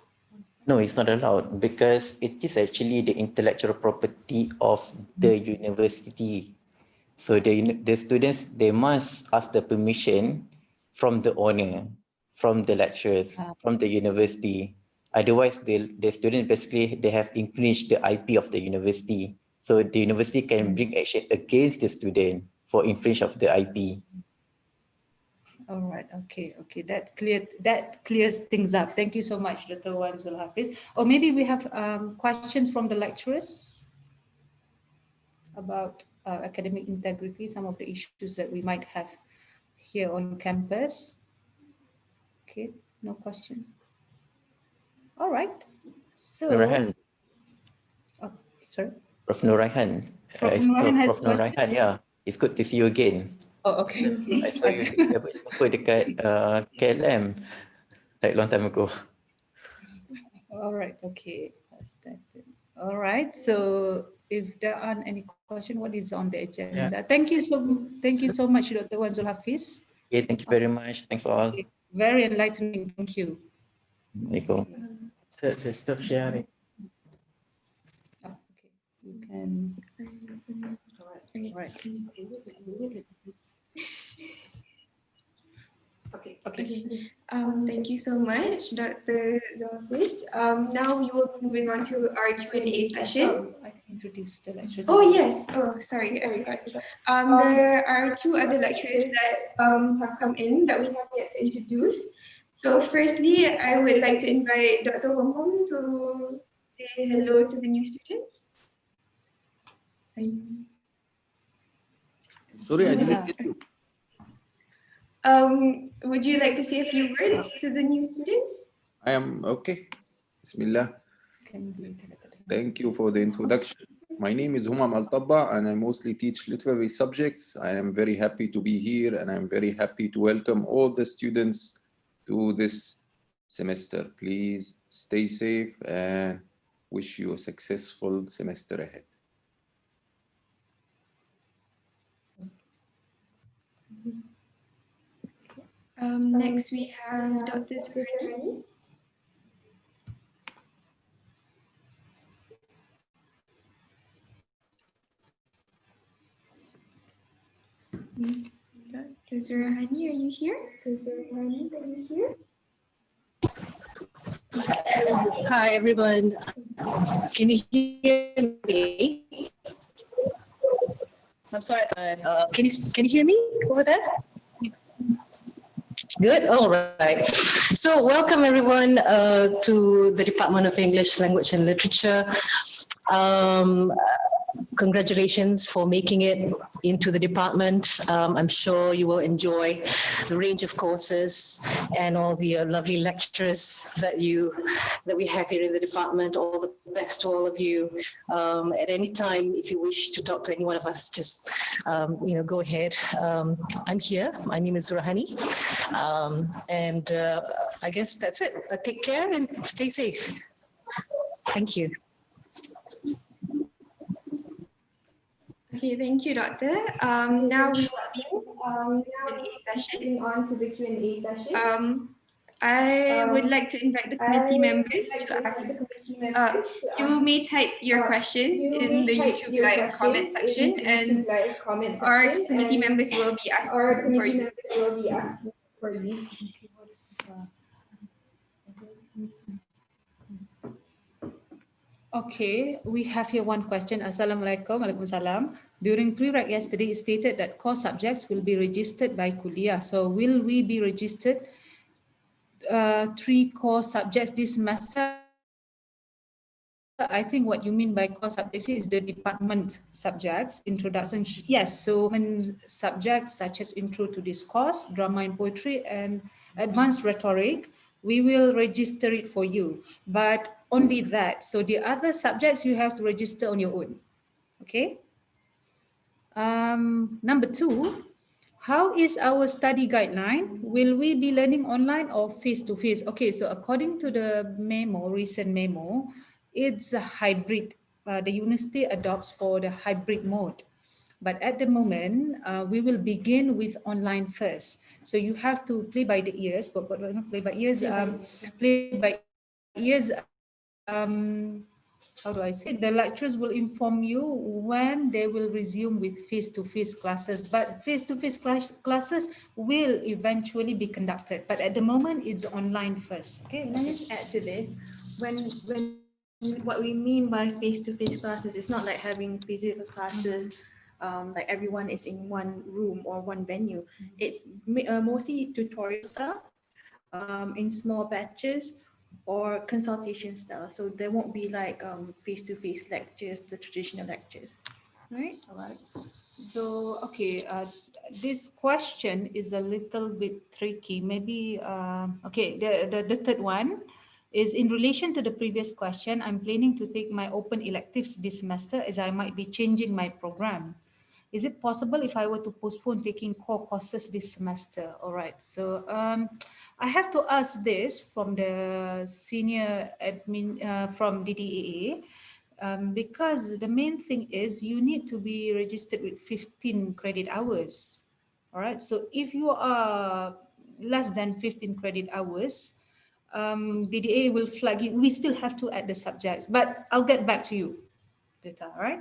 No, it's not allowed because it is actually the intellectual property of the university. So the students, they must ask the permission from the owner, from the lecturers, from the university. Otherwise, the students basically, they have infringed the IP of the university. So the university can bring action against the student for infringe of the IP. All right. Okay. That clears things up. Thank you so much, Dr. Wan Zul Hafiz. Or maybe we have questions from the lecturers about academic integrity, some of the issues that we might have here on campus. Okay, no question. All right. So, Nuraihan. Oh, sorry. Prof. Nuraihan. Prof. Nuraihan, yeah. It's good to see you again. Oh, okay. I saw you dapat jumpa dekat KLM like long time ago. All right. Okay. All right. So if there aren't any questions, what is on the agenda? Yeah. Thank you so much, Dr. Wan Zul Hafiz. Okay, thank you very much. Thanks all. Very enlightening. Thank you. Nico. Stop sharing. You can. All right. Okay. Thank you so much, Dr. Zulhafiz. Now we will be moving on to our Q&A session. introduce the lecturers? Oh yes. Oh, sorry, I forgot. There are two other lecturers that have come in that we have yet to introduce. So firstly, I would like to invite Dr. Hong Hong to say hello to the new students. Sorry, I didn't get you. Would you like to say a few words to the new students? I am okay. Bismillah. Thank you for the introduction. My name is Humam Al-Tabba and I mostly teach literary subjects. I am very happy to be here and I'm very happy to welcome all the students to this semester. Please stay safe and wish you a successful semester ahead. Next we have Dr. Zurani. Dr. Zurani, are you here? Hi everyone. Can you hear me? I'm sorry. Can you hear me over there? Good. All right. So welcome everyone to the Department of English Language and Literature. Congratulations for making it into the department. I'm sure you will enjoy the range of courses and all the lovely lecturers that we have here in the department. All the best to all of you. At any time, if you wish to talk to any one of us, just go ahead. I'm here. My name is Zurahani, and I guess that's it. Take care and stay safe. Thank you. Okay, thank you, Doctor. Now we will be on to the Q&A session. I would like to invite the committee members to ask. You may type your questions in the YouTube Live comment section, and our committee members will be asking for you. Okay, we have here one question. Assalamualaikum. Waalaikumsalam. During pre-reg yesterday, it stated that core subjects will be registered by Kuliah. So will we be registered 3 core subjects this semester? I think what you mean by core subjects is the department subjects, introduction. Yes, so subjects such as intro to discourse, drama and poetry, and advanced rhetoric, we will register it for you, but only that. So the other subjects you have to register on your own. Okay. Number 2, how is our study guideline? Will we be learning online or face-to-face? Okay, so according to the recent memo, it's a hybrid. The university adopts for the hybrid mode. But at the moment, we will begin with online first. So you have to play by the ears, but not play by ears, play by ears, how do I say? The lecturers will inform you when they will resume with face-to-face classes, but face-to-face classes will eventually be conducted. But at the moment, it's online first. Okay, let me just add to this. When what we mean by face-to-face classes, it's not like having physical classes, like everyone is in one room or one venue. It's mostly tutorial style, in small batches, or consultation style. So there won't be like face-to-face lectures, the traditional lectures. Right. All right. So, okay, this question is a little bit tricky. Maybe, okay, the third one is in relation to the previous question. I'm planning to take my open electives this semester as I might be changing my program. Is it possible if I were to postpone taking core courses this semester? All right. So I have to ask this from the senior admin from DDAA. Because the main thing is you need to be registered with 15 credit hours. All right. So if you are less than 15 credit hours, DDA will flag you. We still have to add the subjects, but I'll get back to you later. All right.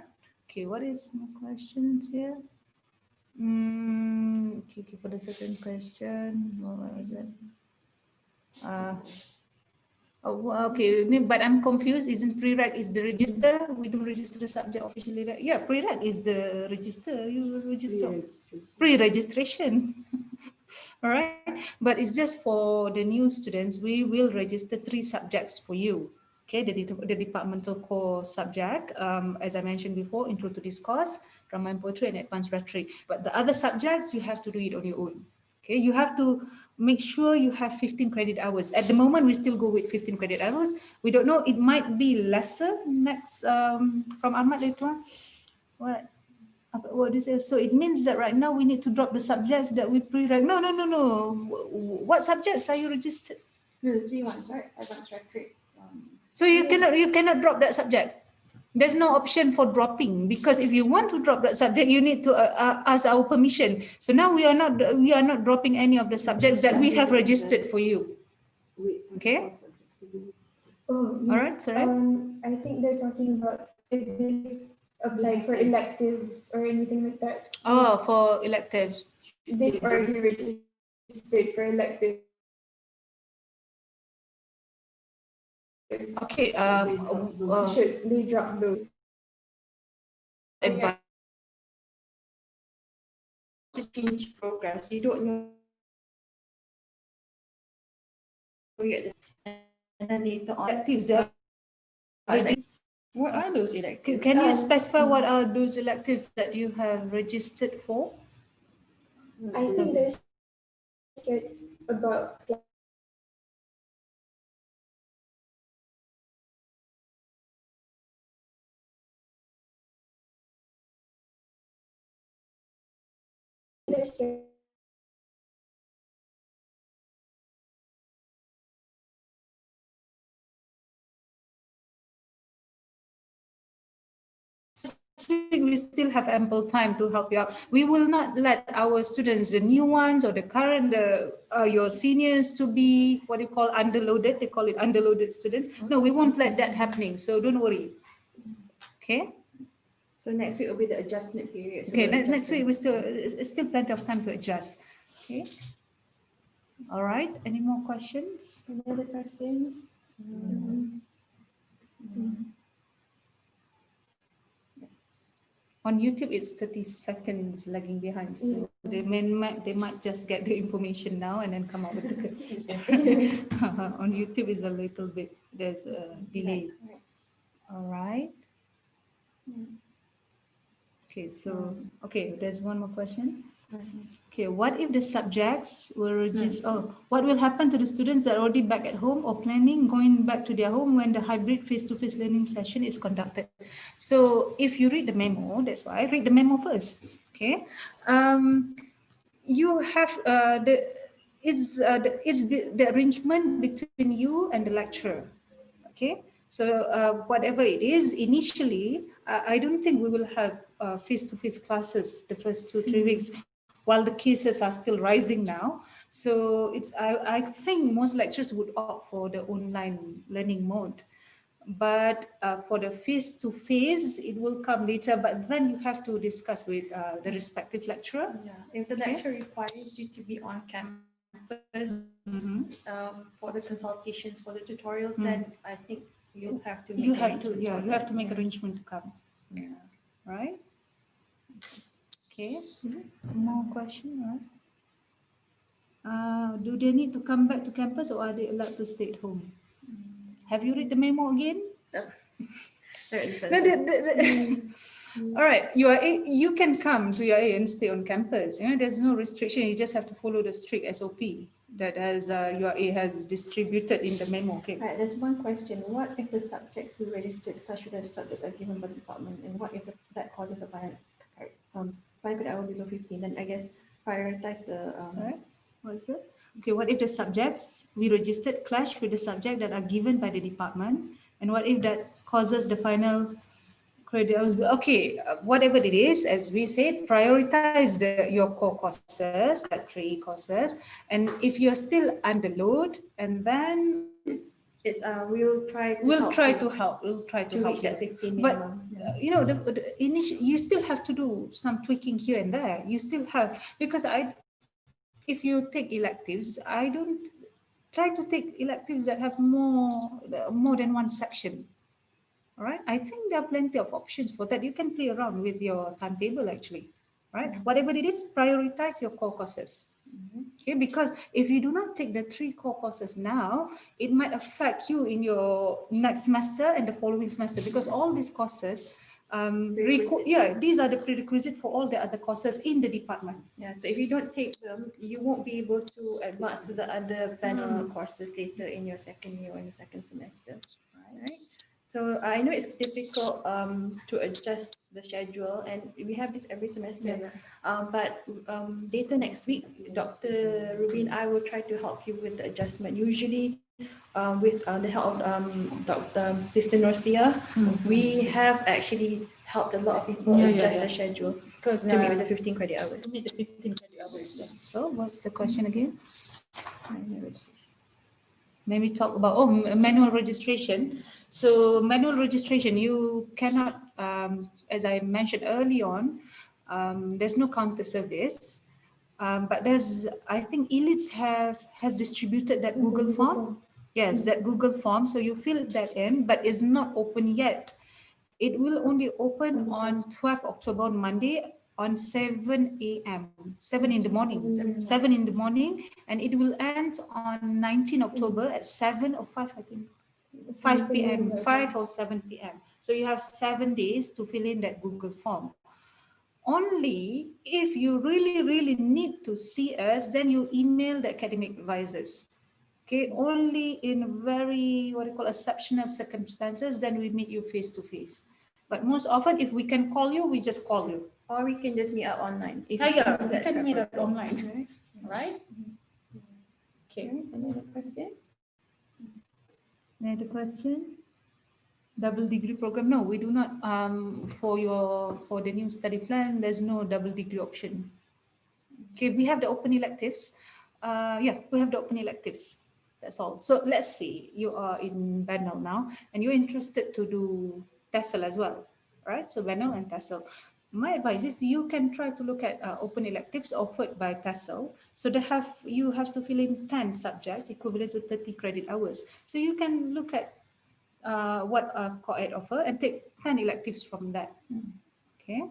Okay. What is my questions here? Okay, for the second question, what was it? Oh, well, okay, but I'm confused. Isn't prereq is the register? We don't register the subject officially. Yeah, prereq is the register. You register pre-registration. All right, but it's just for the new students. We will register 3 subjects for you. Okay, the departmental core subject, as I mentioned before, intro to discourse, drama and poetry, and advanced rhetoric. But the other subjects, you have to do it on your own. Okay, you have to make sure you have 15 credit hours. At the moment, we still go with 15 credit hours. We don't know, it might be lesser next from Ahmad later on. What is it? So it means that right now we need to drop the subjects that we pre-read. No. What subjects are you registered? The 3 ones, right? Advanced rhetoric. So you cannot drop that subject. There's no option for dropping, because if you want to drop that subject, you need to ask our permission. So now we are not dropping any of the subjects that we have registered for you. Okay. Oh, All right. Sorry. I think they're talking about if they applied for electives or anything like that. Oh, for electives. They've already registered for electives. Okay. Should they drop those? To change programs, you don't know yet, and then later on electives. What are those electives? Can you specify what are those electives that you have registered for? I think they're scared about they're scared. We still have ample time to help you out. We will not let our students, the new ones or the current, your seniors, to be what you call underloaded. They call it underloaded students. No, we won't let that happening. So don't worry. Okay. So next week will be the adjustment period. So Okay. Next week we still plenty of time to adjust. Okay. All right. Any more questions? Any other questions? On YouTube, it's 30 seconds lagging behind. So they might just get the information now and then come up with the on YouTube is a little bit, there's a delay. All right. Okay, so, okay, there's one more question. Okay, what if the subjects were just, what will happen to the students that are already back at home or planning going back to their home when the hybrid face-to-face learning session is conducted? So if you read the memo, that's why I read the memo first, okay? You have it's the arrangement between you and the lecturer, okay? So whatever it is, initially, I don't think we will have face-to-face classes the first 2-3 weeks, while the cases are still rising now. So I think most lecturers would opt for the online learning mode. But for the face-to-face, it will come later, but then you have to discuss with the respective lecturer. Yeah, if the lecturer requires you to be on campus for the consultations, for the tutorials, then I think you'll have to make You have to make arrangement to come. Yeah. Right? Okay. More question, right? Do they need to come back to campus or are they allowed to stay at home? Have you read the memo again? All right, you can come to UAE and stay on campus. There's no restriction. You just have to follow the strict SOP that UAE has distributed in the memo. Okay. Right, there's one question. What if the subjects we registered, clash with the subjects are given by the department, and what if that causes a final grade hour below 15? Then I guess prioritize the. Right. What's it? Okay, what if the subjects we registered clash with the subject that are given by the department? And what if that causes the final credit hours? Okay, whatever it is, as we said, prioritize your core courses, the 3 courses. And if you're still under load, and then we'll try to help. We'll try to help reach that 15 But minimum. you still have to do some tweaking here and there. You still have, because if you take electives, try to take electives that have more than one section. All right, I think there are plenty of options for that. You can play around with your timetable actually, right? Whatever it is, prioritize your core courses. Okay, because if you do not take the 3 core courses now, it might affect you in your next semester and the following semester, because all these courses, these are the prerequisite for all the other courses in the department. Yeah, so if you don't take them, you won't be able to advance to the other panel courses later in your second year or in the second semester, right? So I know it's difficult to adjust the schedule, and we have this every semester. But later next week, Dr. Ruby and I will try to help you with the adjustment. Usually, with the help of Dr. Sister Norcia, we have actually helped a lot of people adjust the schedule Because to meet with the 15 credit hours. To meet the 15 credit hours. So what's the question again? Maybe talk about manual registration. So manual registration, you cannot, as I mentioned early on, there's no counter service, but I think elites has distributed that Google form. Yes, that Google form. So you fill that in, but it's not open yet. It will only open on 12th October, on Monday, on 7 a.m., 7 in the morning, 7 in the morning, and it will end on 19 October at 7 or 5, I think, 5 p.m., 5 or 7 p.m. So you have 7 days to fill in that Google form. Only if you really need to see us, then you email the academic advisors. Okay, only in very, what you call, exceptional circumstances, then we meet you face to face. But most often, if we can call you, we just call you. Or we can just meet up online. We can meet up online, right? Okay. Any other questions? Any other question? Double degree program? No, we do not. For the new study plan, there's no double degree option. Okay, we have the open electives. We have the open electives. That's all. So let's see, you are in Benel now, and you're interested to do TESOL as well, right? So Benel and TESOL. My advice is you can try to look at open electives offered by TESOL. So you have to fill in 10 subjects equivalent to 30 credit hours. So you can look at what co-ed offer and take 10 electives from that. Okay.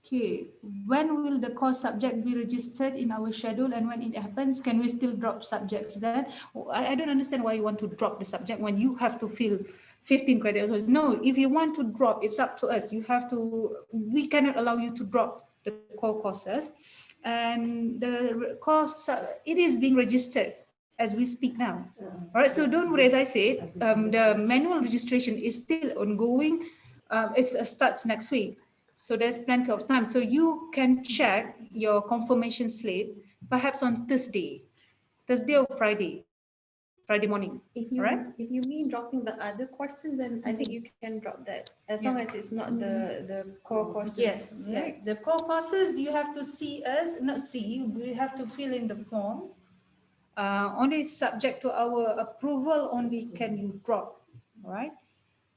Okay, when will the course subject be registered in our schedule, and when it happens, can we still drop subjects then? I don't understand why you want to drop the subject when you have to fill 15 credits. No, if you want to drop, it's up to us. We cannot allow you to drop the core courses. And the course, it is being registered as we speak now. All right, so don't worry, as I said, the manual registration is still ongoing. It starts next week. So there's plenty of time. So you can check your confirmation slate perhaps on Thursday or Friday morning. If you mean dropping the other courses, then I think you can drop that as long as it's not the core courses. Yes, right? The core courses, you have to see us, we have to fill in the form. Only subject to our approval, only can you drop, all right?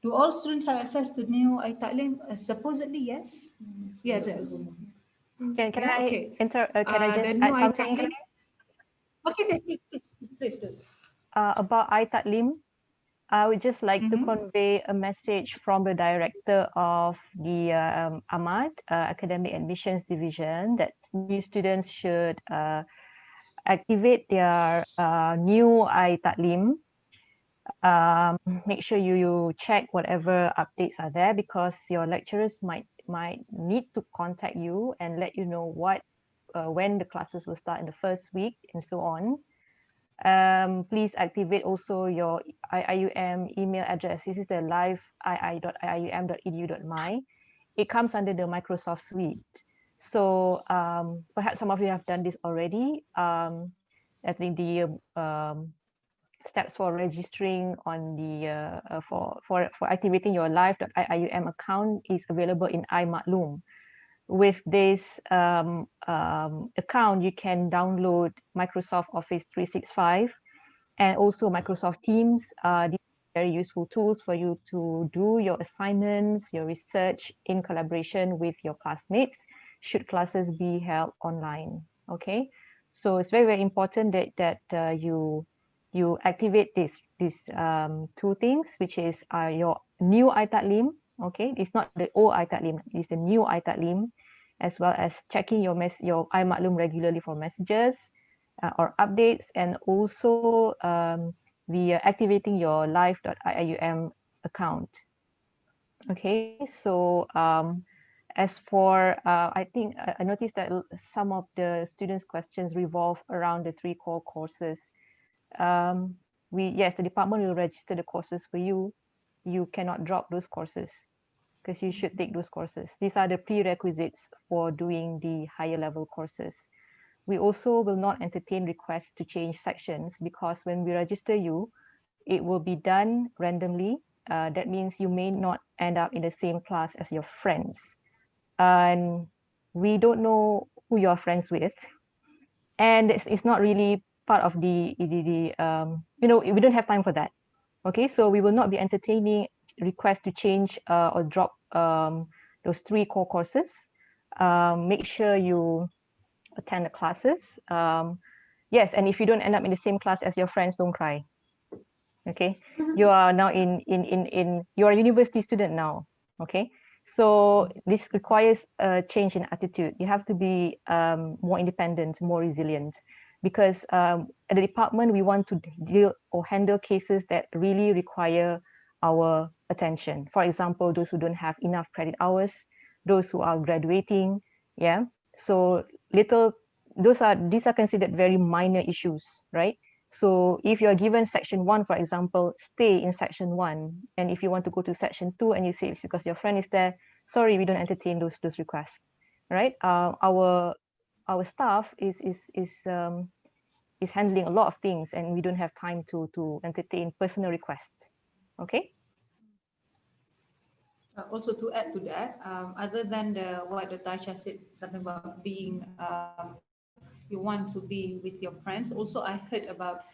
Do all students have access to new iTalim? Supposedly, yes. Yes. Can I just the add something here? Okay, please do. About iTalim, I would just like to convey a message from the director of the AMAD, Academic Admissions Division, that new students should activate their new iTalim. Make sure you check whatever updates are there, because your lecturers might need to contact you and let you know when the classes will start in the first week and so on. Please activate also your IIUM email address. This is the live.iium.edu.my. It comes under the Microsoft Suite. So perhaps some of you have done this already. I think the steps for registering on the for activating your live.iium account is available in iMaklum. With this account, you can download Microsoft Office 365 and also Microsoft Teams. These are very useful tools for you to do your assignments, your research in collaboration with your classmates, should classes be held online. Okay, So it's very, very important that you activate these two things, which is your new iTaklim. Okay, it's not the old iTaklim, it's the new iTaklim, as well as checking your iMaklum regularly for messages or updates, and also via activating your live.iium account. Okay, so as for, I think I noticed that some of the students' questions revolve around the 3 core courses. Yes, the department will register the courses for you. You cannot drop those courses because you should take those courses. These are the prerequisites for doing the higher level courses. We also will not entertain requests to change sections, because when we register you, it will be done randomly. That means you may not end up in the same class as your friends. And we don't know who you're friends with. And it's not really part of the we don't have time for that. Okay, so we will not be entertaining requests to change or drop those 3 core courses. Make sure you attend the classes. Yes, and if you don't end up in the same class as your friends, don't cry. Okay, you are now you're a university student now. Okay, so this requires a change in attitude. You have to be more independent, more resilient, because at the department we want to deal or handle cases that really require our attention. For example, those who don't have enough credit hours, those who are graduating. Yeah, so these are considered very minor issues, right? So if you're given section 1, for example, stay in section 1. And if you want to go to section 2 and you say it's because your friend is there, sorry, we don't entertain those requests, right? Our staff is handling a lot of things, and we don't have time to entertain personal requests. Okay. Also to add to that, other than what the Tasha said, something about being, you want to be with your friends. Also, I heard about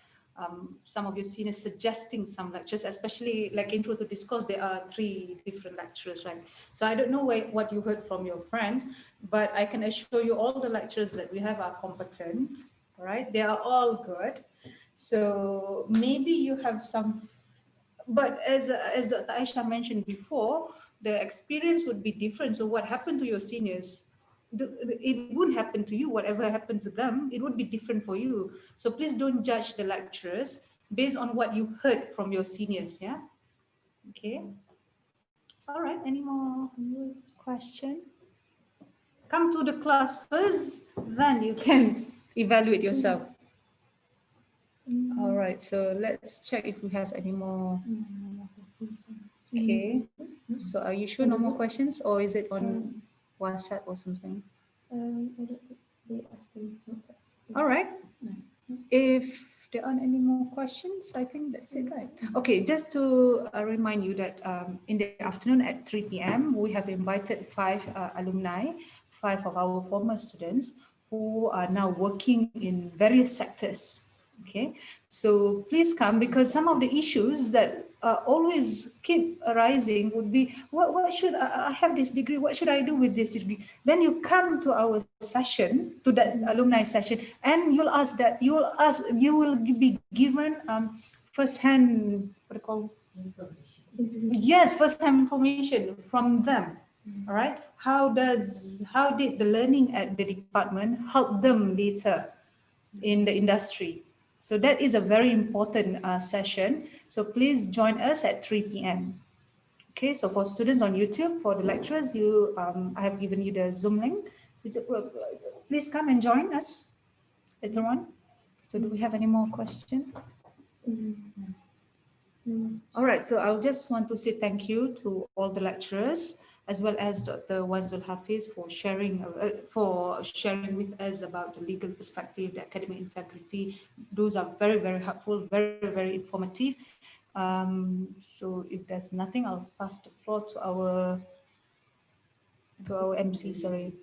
some of your seniors suggesting some lectures, especially like intro to discourse. There are 3 different lecturers, right? So I don't know what you heard from your friends, but I can assure you all the lecturers that we have are competent, right? They are all good. So maybe you have some, but as Dr. Aisha mentioned before, the experience would be different. So what happened to your seniors, it wouldn't happen to you. Whatever happened to them, it would be different for you. So please don't judge the lecturers based on what you heard from your seniors. Yeah. Okay. All right. Any more question? Come to the class first, then you can evaluate yourself. All right. So let's check if we have any more. Okay. So are you sure no more questions, or is it on WhatsApp or something? All right. If there aren't any more questions, I think that's it, right? Okay, just to remind you that in the afternoon at 3 p.m., we have invited 5 alumni, 5 of our former students who are now working in various sectors. Okay, so please come, because some of the issues that always keep arising would be, what should I have this degree? What should I do with this degree? Then you come to our session, to that alumni session, and you will be given first-hand, what do you call? Yes, first-hand information from them. All right. How did the learning at the department help them later in the industry? So that is a very important session. So please join us at 3 p.m. Okay, so for students on YouTube, for the lecturers, I have given you the Zoom link. So please come and join us later on. So do we have any more questions? All right, so I'll just want to say thank you to all the lecturers, as well as Dr. Wanzul Hafiz for sharing with us about the legal perspective, the academic integrity. Those are very, very helpful, very, very informative. So if there's nothing, I'll pass the floor to our MC. Sorry.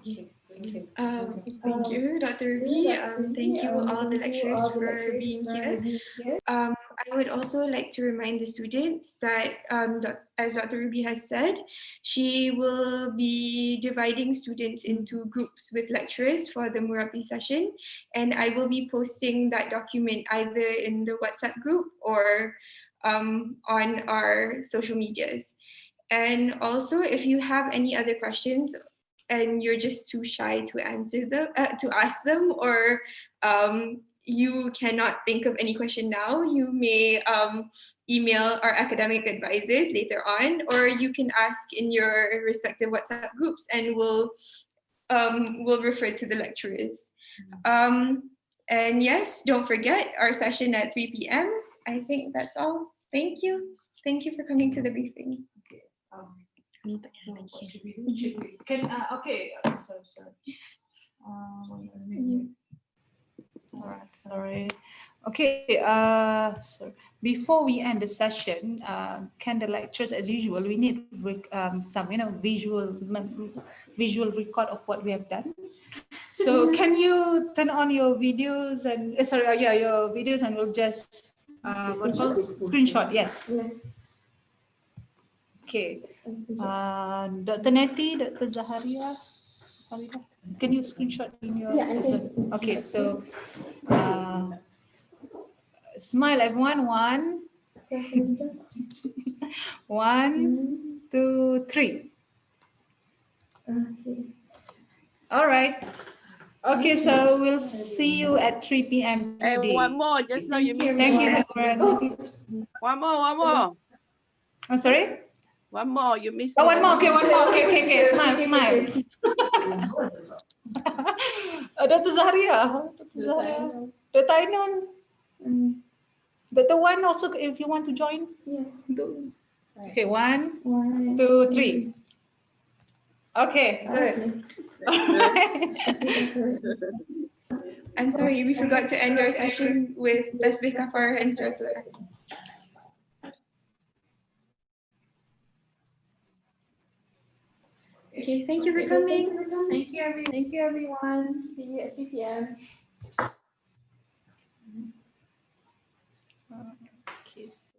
Thank you, Dr. Ruby. Thank you all the lecturers for being here. I would also like to remind the students that, as Dr. Ruby has said, she will be dividing students into groups with lecturers for the Murabi session. And I will be posting that document either in the WhatsApp group or on our social medias. And also, if you have any other questions and you're just too shy to answer them, to ask them, or you cannot think of any question now, you may email our academic advisors later on, or you can ask in your respective WhatsApp groups, and we'll refer to the lecturers. And yes, don't forget our session at 3 p.m. I think that's all. Thank you. Thank you for coming to the briefing. Sorry. Okay, so before we end the session, can the lecturers, as usual, we need some, visual record of what we have done. So can you turn on your videos and, your videos, and we'll just, screenshot, yes. Okay, Dr. Neti, Dr. Zaharia, can you screenshot in your session? Okay, so smile everyone, 1, 2, 3. Okay. All right. Okay, so we'll see you at 3 p.m. today. Hey, one more. Just now you missed Thank you, one. One more. I'm sorry? One more. You missed Oh, one more. one. Okay, one more. Okay. Smile. Dr. Zaharia. Dr. Ainun. Dr. One also, if you want to join. Yes. Okay, 1, 2, 3. Okay, good. I'm sorry, we forgot to end our session with Tasbih Kafar and Suratul As. Okay, thank you for coming. Thank you, everyone. See you at 3 p.m. Okay, so